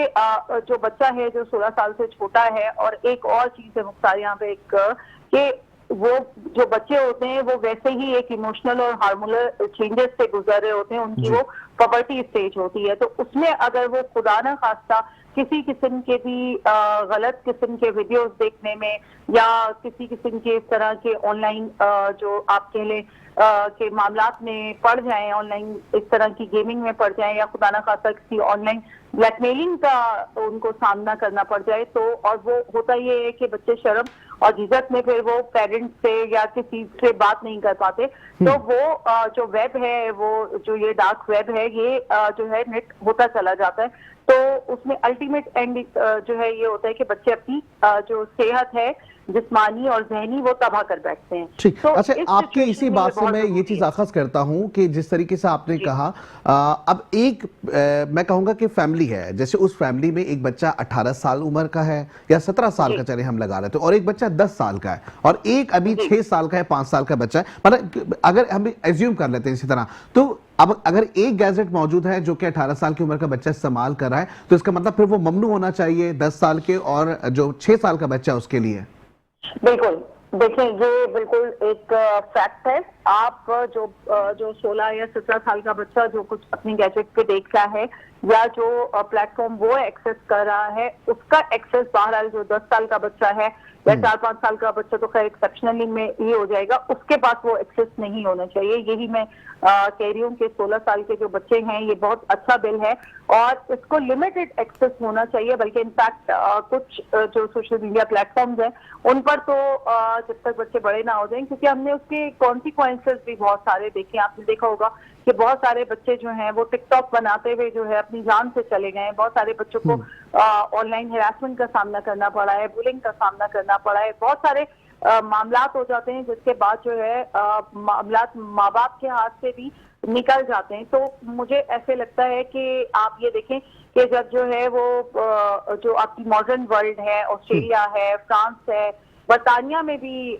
जो बच्चा है जो 16 साल से छोटा है, और एक और चीज है मुख्तार यहाँ पे कि वो जो बच्चे होते हैं वो वैसे ही एक इमोशनल और हार्मोनल चेंजेस से गुजर रहे होते हैं, उनकी वो पबर्टी स्टेज होती है। तो उसमें अगर वो खुदा ना खास्ता किसी किस्म के भी गलत किस्म के वीडियोस देखने में, या किसी किस्म के इस तरह के ऑनलाइन जो आप कह लें के मामलात में पड़ जाएं, ऑनलाइन इस तरह की गेमिंग में पड़ जाएं, या खुदा ना खास्ता किसी ऑनलाइन ब्लैकमेलिंग का उनको सामना करना पड़ जाए, तो और वो होता ये है कि बच्चे शर्म और झिझक में फिर वो पेरेंट्स से या किसी से बात नहीं कर पाते। तो वो जो वेब है, वो जो ये डार्क वेब है, ये जो है नेट होता चला जाता है। तो उसमें अल्टीमेट एंड जो है ये होता है कि बच्चे अपनी जो सेहत है जिस्मानी और जहनी वो तबाह कर बैठते हैं। ठीक, तो अच्छा, आपकी इसी बात से मैं ये चीज है। आगाज करता हूं कि जिस तरीके से आपने कहा, अब एक मैं कहूंगा कि फैमिली है, जैसे उस फैमिली में एक बच्चा 18 साल उम्र का है या 17 साल का, चले हम लगा रहे थे, और एक बच्चा 10 साल का है, और एक अभी 6 साल का है, 5 साल का बच्चा है। मतलब अगर हम एज्यूम कर लेते हैं इसी तरह, तो अब अगर एक गैजेट मौजूद है जो कि 18 साल की उम्र का बच्चा इस्तेमाल कर रहा है, तो इसका मतलब फिर वो ममनू होना चाहिए 10 साल के, और जो 6 साल का बच्चा है उसके लिए। बिल्कुल, देखिए ये बिल्कुल एक फैक्ट है। आप जो 16 या 17 साल का बच्चा जो कुछ अपनी गैजेट पे देख रहा है, या जो प्लेटफॉर्म वो एक्सेस कर रहा है, उसका एक्सेस बहरहाल जो 10 साल का बच्चा है या 4-5 साल का बच्चा तो खैर एक्सेप्शनली में ये हो जाएगा, उसके पास वो एक्सेस नहीं होना चाहिए। यही मैं कह रही हूँ कि 16 साल के जो बच्चे हैं, ये बहुत अच्छा बिल है और इसको लिमिटेड एक्सेस होना चाहिए। बल्कि इनफैक्ट कुछ जो सोशल मीडिया प्लेटफॉर्म्स हैं उन पर तो जब तक बच्चे बड़े ना हो जाएं, क्योंकि हमने उसके कॉन्सिक्वेंसेस भी बहुत सारे देखे। आपने देखा होगा कि बहुत सारे बच्चे जो हैं वो टिकटॉक बनाते हुए जो है अपनी जान से चले गए हैं। बहुत सारे बच्चों को ऑनलाइन हैरेसमेंट का सामना करना पड़ा है, बुलिंग का सामना करना पड़ा है, बहुत सारे मामलात हो जाते हैं जिसके बाद जो है मामलात माँ बाप के हाथ से भी निकल जाते हैं। तो मुझे ऐसे लगता है कि आप ये देखें कि जब जो है वो जो आपकी मॉडर्न वर्ल्ड है, ऑस्ट्रेलिया है, फ्रांस है, बरतानिया में भी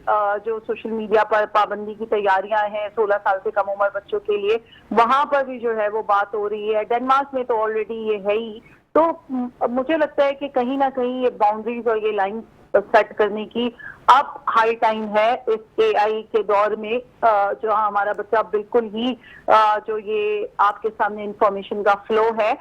जो सोशल मीडिया पर पाबंदी की तैयारियां हैं 16 साल से कम उम्र बच्चों के लिए, वहां पर भी जो है वो बात हो रही है। डेनमार्क में तो ऑलरेडी ये है ही। तो मुझे लगता है कि कहीं ना कहीं ये बाउंड्रीज और ये लाइन सेट करने की अब हाई टाइम है इस एआई के दौर में, जो हमारा बच्चा बिल्कुल ही जो ये आपके सामने इंफॉर्मेशन का फ्लो है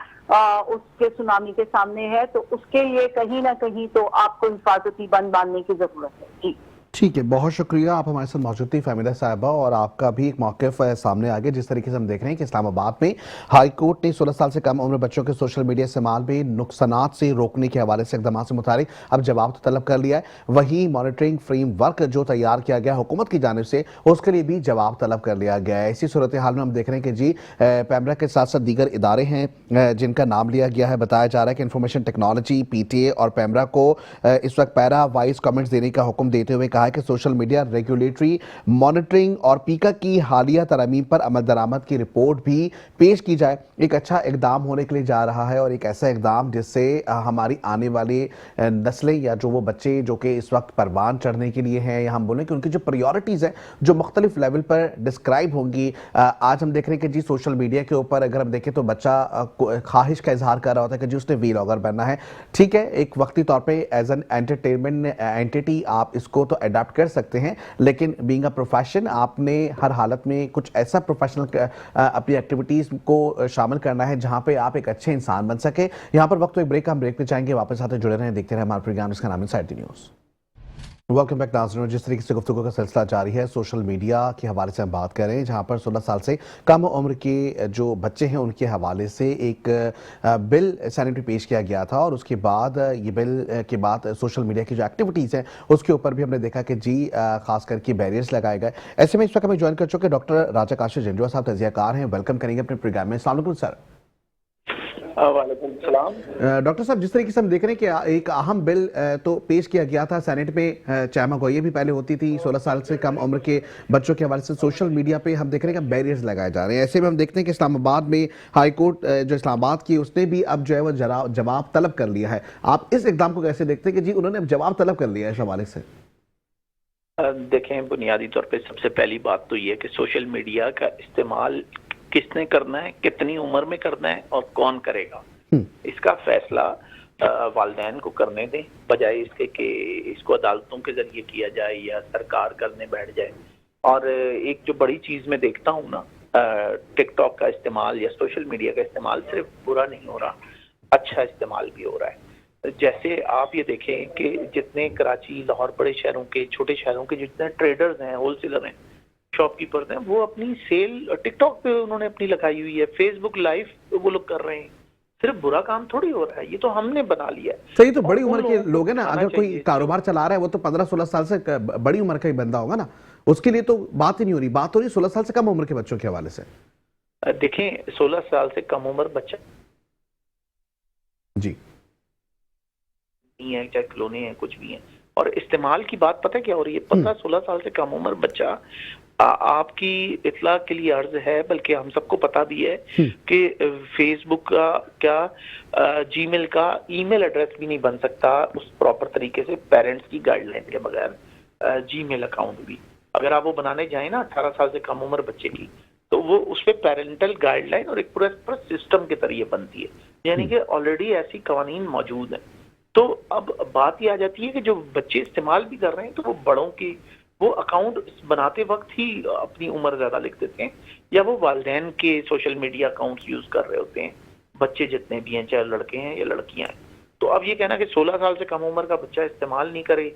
उसके सुनामी के सामने है। तो उसके लिए कहीं ना कहीं तो आपको हिफाजती बंद बांधने की जरूरत है। जी ठीक है, बहुत शुक्रिया। आप हमारे साथ मौजूद थी फहमीदा साहिबा, और आपका भी एक मौक़िफ़ सामने आ गया। जिस तरीके से हम देख रहे हैं कि इस्लामाबाद में हाई कोर्ट ने 16 साल से कम उम्र बच्चों के सोशल मीडिया इस्तेमाल में नुकसानात से रोकने के हवाले से इक़दामात से मुतालिक अब जवाब तो तलब कर लिया है। वहीं मॉनिटरिंग फ्रेमवर्क जो तैयार किया गया हुकूमत की जानिब से, उसके लिए भी जवाब तलब कर लिया गया है। इसी सूरत हाल में हम देख रहे हैं कि जी पैमरा के साथ साथ दीगर इदारे हैं जिनका नाम लिया गया है। बताया जा रहा है कि इंफॉर्मेशन टेक्नोलॉजी, PTA और पैमरा को इस वक्त पैरा वाइज कमेंट्स देने का हुक्म देते हुए कहा कि सोशल मीडिया रेगुलेटरी मॉनिटरिंग और पीका की हालिया तरमीम पर अमल दरामद की रिपोर्ट भी पेश की जाए। एक अच्छा इकदाम होने के लिए जा रहा है, और एक ऐसा इकदाम जिससे हमारी आने वाली नस्लें या जो वो बच्चे जो कि इस वक्त परवान चढ़ने के लिए हैं, या हम बोलें कि उनकी जो प्रायोरिटीज़ हैं जो मुख्तलिफ लेवल पर डिस्क्राइब होंगी। आज हम देख रहे हैं कि जी सोशल मीडिया के ऊपर अगर हम देखें तो बच्चा ख्वाहिश का इजहार कर रहा होता है कि जी उसने वीलॉगर बनना है। ठीक है, एक वक्ती तौर पर एज एन एंटरटेनमेंट एंटिटी आप इसको तो अडाप्ट कर सकते हैं, लेकिन बीइंग अ प्रोफेशन आपने हर हालत में कुछ ऐसा प्रोफेशनल अपनी एक्टिविटीज को शामिल करना है जहां पे आप एक अच्छे इंसान बन सके। यहां पर वक्त एक ब्रेक, हम ब्रेक पे जाएंगे, वापस आते जुड़े रहें, देखते रहें हमारा प्रोग्राम, इसका नाम inside the news. Welcome back नाज़रीन। जिस तरीके से गुफ्तगू का सिलसिला जारी है, सोशल मीडिया के हवाले से हम बात कर रहे हैं, जहां पर 16 साल से कम उम्र के जो बच्चे हैं उनके हवाले से एक बिल सेनेट में पेश किया गया था, और उसके बाद ये बिल के बाद सोशल मीडिया की जो एक्टिविटीज़ हैं उसके ऊपर भी हमने देखा कि जी खास करके बैरियर्स लगाए गए। ऐसे में इस वक्त हमें ज्वाइन कर चुके डॉक्टर राजा काशिफ जंजुआ साहब, तजियाकार हैं, वेलकम करेंगे अपने प्रोग्राम में। अस्सलाम वालेकुम सर। वालेकुम सलाम। डॉक्टर साहब, जिस तरीके से हम देख रहे हैं कि एक अहम बिल तो पेश किया गया था सेनेट में, चाहे मगोइये भी पहले होती थी, 16 साल से कम उम्र के बच्चों के हवाले से सोशल मीडिया पे हम देख रहे हैं कि बैरियर्स लगाए जा रहे हैं। ऐसे में हम देखते हैं कि इस्लामाबाद में हाई कोर्ट जो इस्लामाबाद की, उसने भी अब जो है वो जवाब तलब कर लिया है। आप इस इकदाम को कैसे देखते हैं कि जी उन्होंने अब जवाब तलब कर लिया है इस हवाले से? देखें, बुनियादी तौर पे सबसे पहली बात तो ये है कि सोशल मीडिया का इस्तेमाल किसने करना है, कितनी उम्र में करना है और कौन करेगा, इसका फैसला वालिदैन को करने दें, बजाय इसके कि इसको अदालतों के जरिए किया जाए या सरकार करने बैठ जाए। और एक जो बड़ी चीज मैं देखता हूँ ना, टिकटॉक का इस्तेमाल या सोशल मीडिया का इस्तेमाल सिर्फ बुरा नहीं हो रहा, अच्छा इस्तेमाल भी हो रहा है। जैसे आप ये देखें कि जितने कराची, लाहौर, बड़े शहरों के, छोटे शहरों के जितने ट्रेडर्स हैं, होलसेलर हैं, शॉपकीपर्स हैं, वो अपनी सेल टिकटॉक पे उन्होंने अपनी लगाई हुई है, फेसबुक लाइव वो लोग कर रहे हैं। सिर्फ बुरा काम थोड़ी हो रहा है, ये तो हमने बना लिया है। सही, तो बड़ी उम्र के लोग हैं ना, अगर कोई कारोबार चला रहा है वो तो 15-16 साल से बड़ी उम्र का ही बंदा होगा ना, उसके लिए तो बात ही नहीं हो रही। बात हो रही 16 साल से कम उम्र के बच्चों के हवाले से। देखें, 16 साल से कम उम्र बच्चा जी नहीं है, चाहे खिलौने हैं, कुछ भी है। और इस्तेमाल की बात पता है क्या हो रही है? 15-16 साल से कम उम्र बच्चा, आपकी इतला के लिए अर्ज है, बल्कि हम सबको पता भी है कि फेसबुक का क्या, जीमेल का ईमेल एड्रेस भी नहीं बन सकता उस प्रॉपर तरीके से पेरेंट्स की गाइडलाइन के बगैर। जीमेल अकाउंट भी अगर आप वो बनाने जाए ना 18 साल से कम उम्र बच्चे की, तो वो उस पर पेरेंटल गाइडलाइन और एक पूरा सिस्टम के जरिए बनती है, यानी कि ऑलरेडी ऐसी कवानीन मौजूद है। तो अब बात ये आ जाती है कि जो बच्चे इस्तेमाल भी कर रहे हैं, तो वो बड़ों की वो अकाउंट बनाते वक्त ही अपनी उम्र ज्यादा लिख देते हैं, या वो वालिदैन के सोशल मीडिया अकाउंट्स यूज कर रहे होते हैं, बच्चे जितने भी हैं, चाहे लड़के हैं या लड़कियां हैं। तो अब ये कहना कि 16 साल से कम उम्र का बच्चा इस्तेमाल नहीं करे,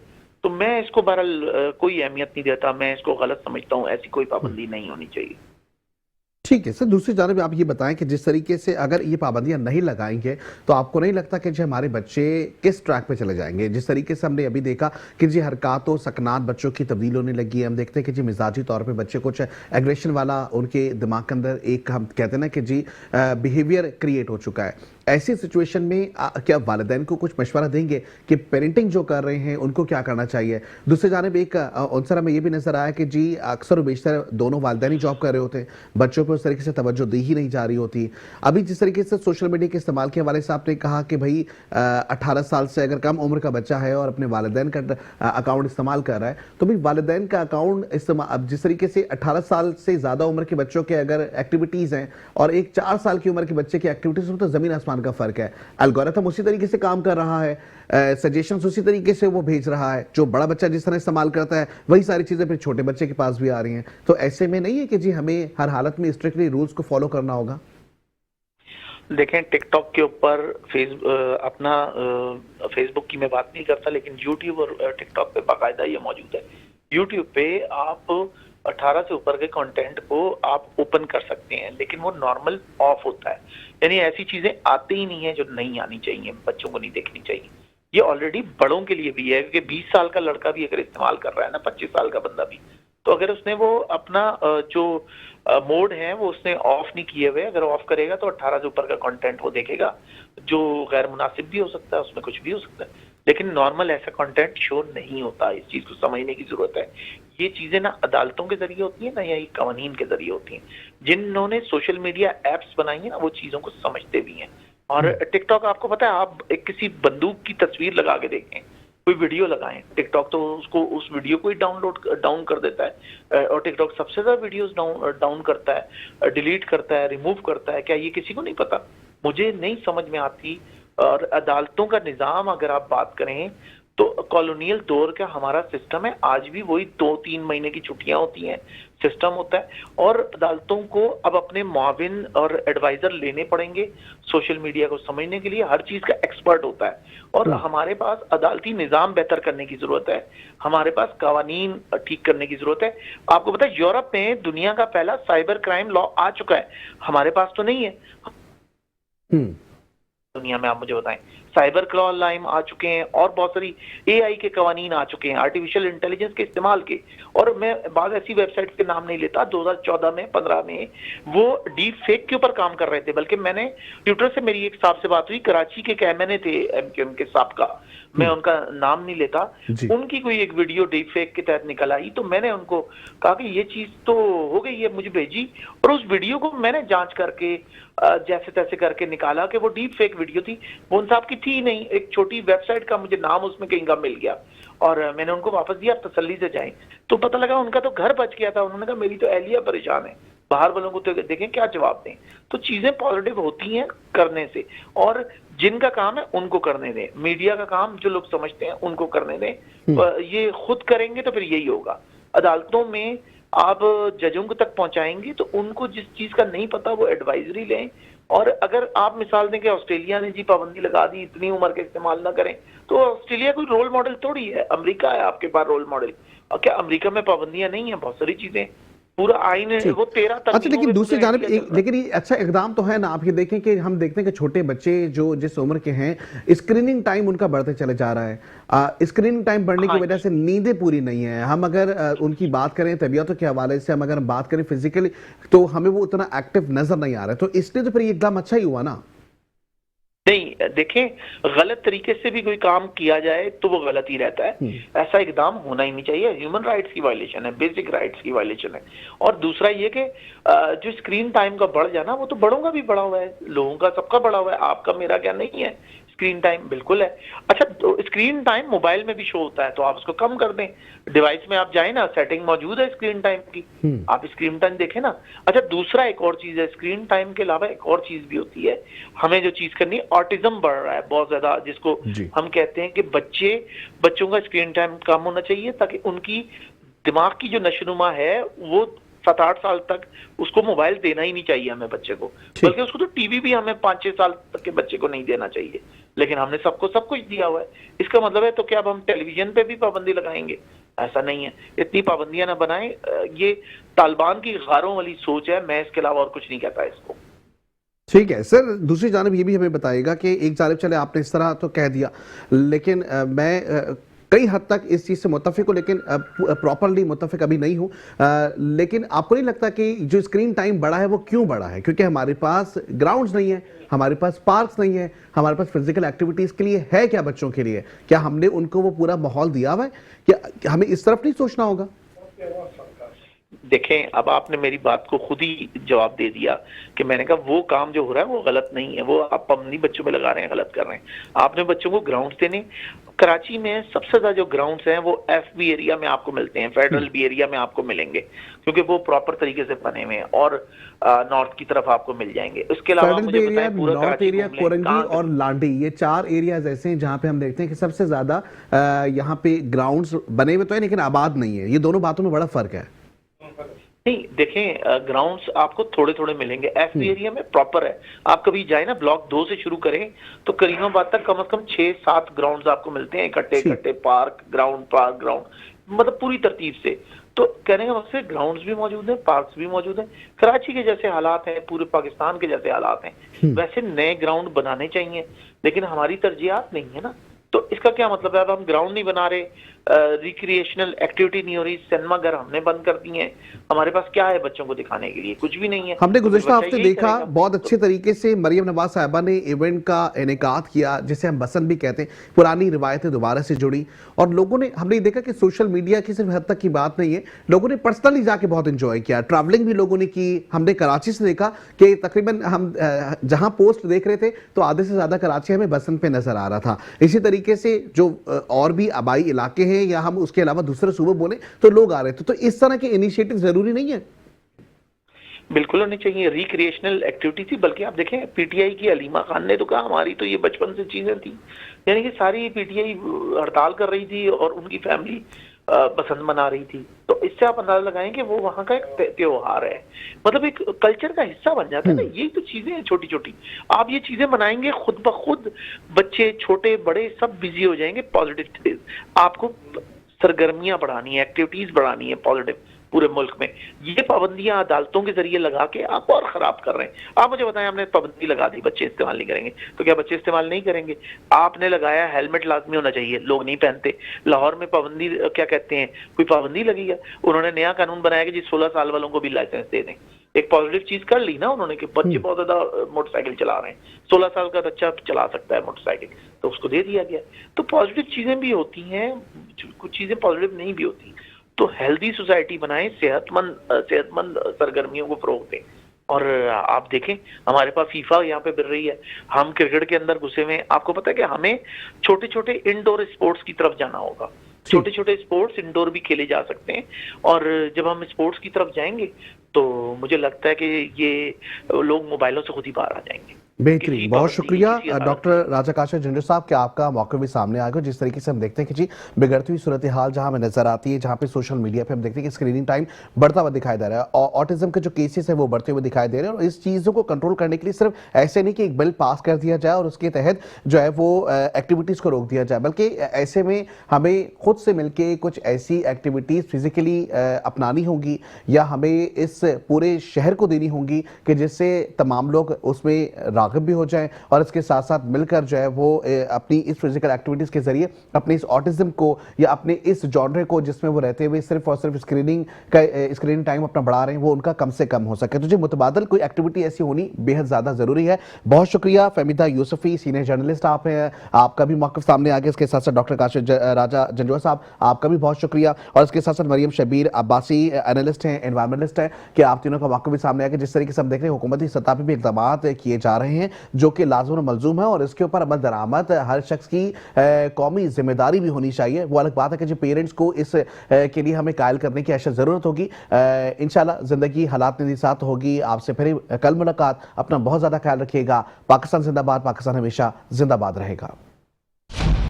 तो मैं इसको बहरहाल कोई अहमियत नहीं देता, मैं इसको गलत समझता हूँ। ऐसी कोई पाबंदी नहीं होनी चाहिए। ठीक है सर, दूसरी जानब आप ये बताएं कि जिस तरीके से अगर ये पाबंदियां नहीं लगाएंगे तो आपको नहीं लगता कि जो हमारे बच्चे किस ट्रैक पे चले जाएंगे? जिस तरीके से हमने अभी देखा कि जी हरकत और सकनात बच्चों की तब्दील होने लगी है, हम देखते हैं कि जी मिजाजी तौर पे बच्चे कुछ एग्रेशन वाला उनके दिमाग के अंदर एक, हम कहते हैं ना कि जी बिहेवियर क्रिएट हो चुका है। ऐसी सिचुएशन में क्या वालिदैन को कुछ मशवरा देंगे कि पेरेंटिंग जो कर रहे हैं उनको क्या करना चाहिए? दूसरी जानब एक आंसर हमें ये भी नजर आया कि जी अक्सर बेशतर दोनों वालिदैन ही जॉब कर रहे होते हैं, बच्चों पर उस तरीके से तवज्जो दी ही नहीं जा रही होती। अभी जिस तरीके से सोशल मीडिया के इस्तेमाल के हवाले से आपने कहा कि भाई 18 साल से अगर कम उम्र का बच्चा है और अपने वालिदैन का अकाउंट इस्तेमाल कर रहा है, तो भाई वालिदैन का अकाउंट इस्तेमाल, अब जिस तरीके से 18 साल से ज्यादा उम्र के बच्चों के अगर एक्टिविटीज हैं और एक 4 साल की उम्र के बच्चे की एक्टिविटीज में तो जमीन आसमान का फर्क है। एल्गोरिथम उसी तरीके से काम कर रहा है, सजेशंस उसी तरीके से वो भेज रहा है, जो बड़ा बच्चा जिस तरह इस्तेमाल करता है वही सारी चीजें फिर छोटे बच्चे के पास भी आ रही हैं। तो ऐसे में नहीं है कि जी हमें हर हालत में स्ट्रिक्टली रूल्स को फॉलो करना होगा? देखें, टिकटॉक के ऊपर फेसबुक की मैं बात नहीं करता, लेकिन यूट्यूब और टिकटॉक पे बाकायदा ये मौजूद है यूट्यूब पे आप 18 से ऊपर के कंटेंट को आप ओपन कर सकते हैं, लेकिन वो नॉर्मल ऑफ होता है, यानी ऐसी चीजें आती ही नहीं है जो नहीं आनी चाहिए, बच्चों को नहीं देखनी चाहिए। ये ऑलरेडी बड़ों के लिए भी है, क्योंकि 20 साल का लड़का भी अगर इस्तेमाल कर रहा है ना, 25 साल का बंदा भी, तो अगर उसने वो अपना जो मोड है वो उसने ऑफ नहीं किए हुए, अगर ऑफ करेगा तो 18 से ऊपर का कंटेंट वो देखेगा, जो गैर मुनासिब भी हो सकता है, उसमें कुछ भी हो सकता है, लेकिन नॉर्मल ऐसा कंटेंट शो नहीं होता। इस चीज को समझने की जरूरत है। ये चीजें ना अदालतों के जरिए होती है ना, या ये कवानीन के जरिए होती हैं। जिन्होंने सोशल मीडिया एप्स बनाई है ना, वो चीजों को समझते भी हैं। और टिकटॉक, आपको पता है, आप एक किसी बंदूक की तस्वीर लगा के देखें, कोई वीडियो लगाएं, टिकटॉक तो उसको उस वीडियो को ही डाउन कर देता है। और टिकटॉक सबसे ज्यादा वीडियोस डाउन करता है, डिलीट करता है, रिमूव करता है। क्या ये किसी को नहीं पता? मुझे नहीं समझ में आती। और अदालतों का निजाम अगर आप बात करें तो कॉलोनियल दौर का हमारा सिस्टम है, आज भी वही 2-3 महीने की छुट्टियां होती हैं, सिस्टम होता है। और अदालतों को अब अपने मुआविन और एडवाइजर लेने पड़ेंगे सोशल मीडिया को समझने के लिए। हर चीज का एक्सपर्ट होता है, और हमारे पास अदालती निजाम बेहतर करने की जरूरत है, हमारे पास कवानीन ठीक करने की जरूरत है। आपको पता है यूरोप में दुनिया का पहला साइबर क्राइम लॉ आ चुका है, हमारे पास तो नहीं है। दुनिया में आप मुझे बताएं, साइबर क्राइम आ चुके हैं, और बहुत सारी एआई के कवानीन आ चुके हैं, आर्टिफिशियल इंटेलिजेंस के इस्तेमाल के। और मैं बाद ऐसी वेबसाइट के नाम नहीं लेता, 2014 में 15 में वो डीप फेक के ऊपर काम कर रहे थे। बल्कि मैंने ट्विटर से मेरी एक साहब से बात हुई, कराची के कैमरे थे एमक्यूएम के साहब का, मैं उनका नाम नहीं लेता, उनकी कोई एक वीडियो डीप फेक के तहत निकल आई, तो मैंने उनको कहा कि ये चीज तो हो गई है, मुझे भेजी, और उस वीडियो को मैंने जांच करके जैसे तैसे करके निकाला कि वो डीप फेक वीडियो थी, वो उन साहब की थी नहीं, एक छोटी वेबसाइट का मुझे नाम उसमें कहीं का मिल गया, और मैंने उनको वापस दिया, आप तसल्ली से जाएं। तो पता लगा उनका तो घर बच गया था। उन्होंने कहा मेरी तो एहलिया परेशान है, बाहर वालों को तो देखें क्या जवाब दें। तो चीजें पॉजिटिव होती हैं करने से, और जिनका काम है उनको करने दें, मीडिया का काम जो लोग समझते हैं उनको करने दें। ये खुद करेंगे तो फिर यही होगा। अदालतों में आप जजों तक पहुंचाएंगे तो उनको जिस चीज का नहीं पता वो एडवाइजरी लें। और अगर आप मिसाल दें कि ऑस्ट्रेलिया ने जी पाबंदी लगा दी, इतनी उम्र के इस्तेमाल ना करें, तो ऑस्ट्रेलिया कोई रोल मॉडल थोड़ी है, अमेरिका है आपके पास रोल मॉडल। और क्या अमेरिका में पाबंदियां नहीं है? बहुत सारी चीजें, पूरा आइन है वो 13 तक। अच्छा, लेकिन दूसरी जानिब लेकिन ये अच्छा इकदाम तो है ना। आप ये देखें कि हम देखते हैं कि छोटे बच्चे जो जिस उम्र के हैं, स्क्रीनिंग टाइम उनका बढ़ते चले जा रहा है। स्क्रीनिंग टाइम बढ़ने की वजह से नींदें पूरी नहीं है। हम अगर उनकी बात करें तबीयतों के हवाले से, हम अगर बात करें फिजिकली, तो हमें वो उतना एक्टिव नजर नहीं आ रहा है। तो इसलिए तो फिर ये एकदम अच्छा ही हुआ ना। नहीं, देखें, गलत तरीके से भी कोई काम किया जाए तो वो गलत ही रहता है। ऐसा इकदाम होना ही नहीं चाहिए। ह्यूमन राइट्स की वायलेशन है, बेसिक राइट्स की वायलेशन है। और दूसरा ये कि जो स्क्रीन टाइम का बढ़ जाना, वो तो बड़ों का भी बढ़ा हुआ है, लोगों का सबका बढ़ा हुआ है, आपका मेरा क्या नहीं है। स्क्रीन टाइम बिल्कुल है। अच्छा, तो स्क्रीन टाइम मोबाइल में भी शो होता है, तो आप उसको कम कर दें। डिवाइस में आप जाए ना, सेटिंग मौजूद है स्क्रीन टाइम की, आप स्क्रीन टाइम देखें ना। अच्छा, दूसरा एक और चीज है, स्क्रीन टाइम के अलावा एक और चीज भी होती है, हमें जो चीज करनी है, ऑटिज्म बढ़ रहा है बहुत ज्यादा, जिसको हम कहते हैं कि बच्चों का स्क्रीन टाइम कम होना चाहिए, ताकि उनकी दिमाग की जो नशोनुमा है वो 7-8 साल तक उसको मोबाइल देना ही नहीं चाहिए हमें बच्चे को। बल्कि उसको तो टीवी भी हमें 5-6 साल तक के बच्चे को नहीं देना चाहिए, लेकिन हमने सबको सब कुछ दिया हुआ है। इसका मतलब है तो क्या अब हम टेलीविजन पे भी पाबंदी लगाएंगे? ऐसा नहीं है, इतनी पाबंदियां ना बनाएं। ये तालिबान की गारों वाली सोच है, मैं इसके अलावा और कुछ नहीं कहता इसको। ठीक है सर, दूसरी जानब ये भी हमें बताइएगा कि एक जानब चले आपने इस तरह तो कह दिया, लेकिन मैं कई हद तक इस चीज़ से मुत्तफिक हूँ, लेकिन प्रॉपरली मुत्तफिक अभी नहीं हूँ। लेकिन आपको नहीं लगता कि जो स्क्रीन टाइम बढ़ा है वो क्यों बढ़ा है? क्योंकि हमारे पास ग्राउंड्स नहीं है, हमारे पास पार्क्स नहीं है, हमारे पास फिजिकल एक्टिविटीज़ के लिए है क्या बच्चों के लिए? क्या हमने उनको वो पूरा माहौल दिया हुआ है? क्या हमें इस तरफ नहीं सोचना होगा? देखें, अब आपने मेरी बात को खुद ही जवाब दे दिया कि मैंने कहा वो काम जो हो रहा है वो गलत नहीं है, वो आप पाबंदी बच्चों में लगा रहे हैं, गलत कर रहे हैं। आपने बच्चों को ग्राउंड्स देने, कराची में सबसे ज्यादा जो ग्राउंड्स हैं वो FB एरिया में आपको मिलते हैं, फेडरल बी एरिया में आपको मिलेंगे, क्योंकि वो प्रॉपर तरीके से बने हुए हैं, और नॉर्थ की तरफ आपको मिल जाएंगे। उसके अलावा मुझे बताएं, पूरा नॉर्थ एरिया, कोरंगी और लाडी, ये 4 एरियाज ऐसे हैं जहां पे हम देखते हैं कि सबसे ज्यादा यहाँ पे ग्राउंड्स बने हुए तो है, लेकिन आबाद नहीं है। ये दोनों बातों में बड़ा फर्क है। नहीं, देखें, ग्राउंड्स आपको थोड़े थोड़े मिलेंगे। FB एरिया में प्रॉपर है। आप कभी जाए ना, ब्लॉक 2 से शुरू करें तो करीमाबाद तक कम से कम 6-7 ग्राउंड्स आपको मिलते हैं, इकट्ठे पार्क ग्राउंड, मतलब पूरी तरतीब से। तो कहने का मकसद ग्राउंड्स भी मौजूद हैं, पार्क्स भी मौजूद हैं, कराची के जैसे हालात हैं, पूरे पाकिस्तान के जैसे हालात हैं, वैसे नए ग्राउंड बनाने चाहिए, लेकिन हमारी तरजीहात नहीं है ना। तो इसका क्या मतलब है, अब हम ग्राउंड नहीं बना रहे, रिक्रिएशनल एक्टिविटी नहीं हो रही, सिनेमा घर हमने बंद कर दिए हैं, हमारे पास क्या है बच्चों को दिखाने के लिए? कुछ भी नहीं है। हमने तो गुज़िश्ता बच्चा हफ्ते यही देखा करेगा। बहुत अच्छे तरीके से मरियम नवाज साहिबा ने इवेंट का इनेकाद किया, जिसे हम बसंत भी कहते हैं, पुरानी रिवायतें दोबारा से जुड़ी, और लोगों ने, हमने देखा कि सोशल मीडिया की सिर्फ हद तक की बात नहीं है, लोगों ने पर्सनली जाके बहुत इंजॉय किया, ट्रैवलिंग भी लोगों ने की। हमने कराची से देखा कि तकरीबन हम जहां पोस्ट देख रहे थे तो आधे से ज्यादा कराची हमें बसंत पे नजर आ रहा था। इसी तरीके से जो और भी आबाई इलाके हैं या हम उसके अलावा दूसरे सूबे बोले तो लोग आ रहे थे। तो इस तरह के इनिशिएटिव जरूरी नहीं है? बिल्कुल होनी चाहिए, रिक्रिएशनल एक्टिविटी थी। बल्कि आप देखें पीटीआई की अलीमा खान ने तो कहा हमारी तो ये बचपन से चीजें थी, यानी कि सारी पीटीआई हड़ताल कर रही थी और उनकी फैमिली पसंद मना रही थी। तो इससे आप अंदाजा लगाएं कि वो वहाँ का एक त्योहार है, मतलब एक कल्चर का हिस्सा बन जाता है ना। यही तो चीजें हैं छोटी छोटी, आप ये चीजें बनाएंगे खुद ब खुद बच्चे छोटे बड़े सब बिजी हो जाएंगे। पॉजिटिव आपको सरगर्मियां बढ़ानी है, एक्टिविटीज बढ़ानी है पॉजिटिव पूरे मुल्क में। ये पाबंदियां अदालतों के जरिए लगा के आप और खराब कर रहे हैं। आप मुझे बताएं, हमने पाबंदी लगा दी बच्चे इस्तेमाल नहीं करेंगे, तो क्या बच्चे इस्तेमाल नहीं करेंगे? आपने लगाया हेलमेट लाजमी होना चाहिए, लोग नहीं पहनते। लाहौर में पाबंदी क्या कहते हैं, कोई पाबंदी लगी है? उन्होंने नया कानून बनाया कि जी 16 साल वालों को भी लाइसेंस दे दें। एक पॉजिटिव चीज कर ली ना उन्होंने कि बच्चे बहुत ज्यादा मोटरसाइकिल चला रहे हैं, 16 साल का बच्चा चला सकता है मोटरसाइकिल, तो उसको दे दिया गया। तो पॉजिटिव चीजें भी होती हैं, कुछ चीजें पॉजिटिव नहीं भी होती। तो हेल्दी सोसाइटी बनाएं, सेहतमंद सरगर्मियों को फरोग दें। और आप देखें हमारे पास फीफा यहाँ पे बढ़ रही है, हम क्रिकेट के अंदर घुसे हुए हैं। आपको पता है कि हमें छोटे छोटे इंडोर स्पोर्ट्स की तरफ जाना होगा, छोटे छोटे स्पोर्ट्स इंडोर भी खेले जा सकते हैं। और जब हम स्पोर्ट्स की तरफ जाएंगे तो मुझे लगता है कि ये लोग मोबाइलों से खुद ही बाहर आ जाएंगे। बेहतरीन, बहुत शुक्रिया डॉक्टर राजा काशिफ झंझर साहब कि आपका मौका भी सामने आ गया। जिस तरीके से हम देखते हैं कि जी बिगड़ती हुई सूरत हाल जहां हमें नजर आती है, जहां पे सोशल मीडिया पे हम देखते हैं कि स्क्रीनिंग टाइम बढ़ता हुआ दिखाई दे रहा है और ऑटिज्म के जो केसेस है वो बढ़ते हुए दिखाई दे रहे हैं। और इस चीज़ों को कंट्रोल करने के लिए सिर्फ ऐसे नहीं कि एक बिल पास कर दिया जाए और उसके तहत जो है वो एक्टिविटीज़ को रोक दिया जाए, बल्कि ऐसे में हमें खुद से मिलकर कुछ ऐसी एक्टिविटीज़ फिजिकली अपनानी होंगी या हमें इस पूरे शहर को देनी होंगी कि जिससे तमाम लोग उसमें राग़िब भी हो जाएं और इसके साथ साथ मिलकर जो है वो अपनी इस फिजिकल एक्टिविटीज के जरिए अपने इस ऑटिज्म को या अपने इस जॉनरे को जिसमें वो रहते हुए सिर्फ और सिर्फ स्क्रीनिंग टाइम अपना बढ़ा रहे हैं वो उनका कम से कम हो सके। तो जी मुतबादल कोई एक्टिविटी ऐसी होनी बेहद ज्यादा जरूरी है। बहुत शुक्रिया फहमीदा यूसुफी, सीनियर जर्नलिस्ट आप हैं, आपका भी मौक़िफ़ सामने आ गया। इसके साथ साथ डॉक्टर काशिफ राजा झंझर साहब आपका भी बहुत शुक्रिया, और इसके साथ साथ मरियम शबीर अब्बासी एनालिस्ट हैं, एनवायरमेंटलिस्ट हैं, कि आप तीनों का मौक़िफ़ भी सामने आ गया। जिस तरीके से हम देख रहे हैं हुकूमती सतह पर भी इक़दाम किए जा रहे हैं जो कि लाज़िम और मलज़ूम है और इसके ऊपर अमल दरामद हर शख्स की कौमी जिम्मेदारी भी होनी चाहिए। वो अलग बात है कि जो पेरेंट्स को इस के लिए हमें कायल करने की अशद ज़रूरत होगी। इंशाल्लाह ज़िंदगी हालात में साथ होगी। आपसे फिर कल मुलाकात। अपना बहुत ज़्यादा ख्याल रखिएगा। पाकिस्तान जिंदाबाद, पाकिस्तान हमेशा जिंदाबाद रहेगा।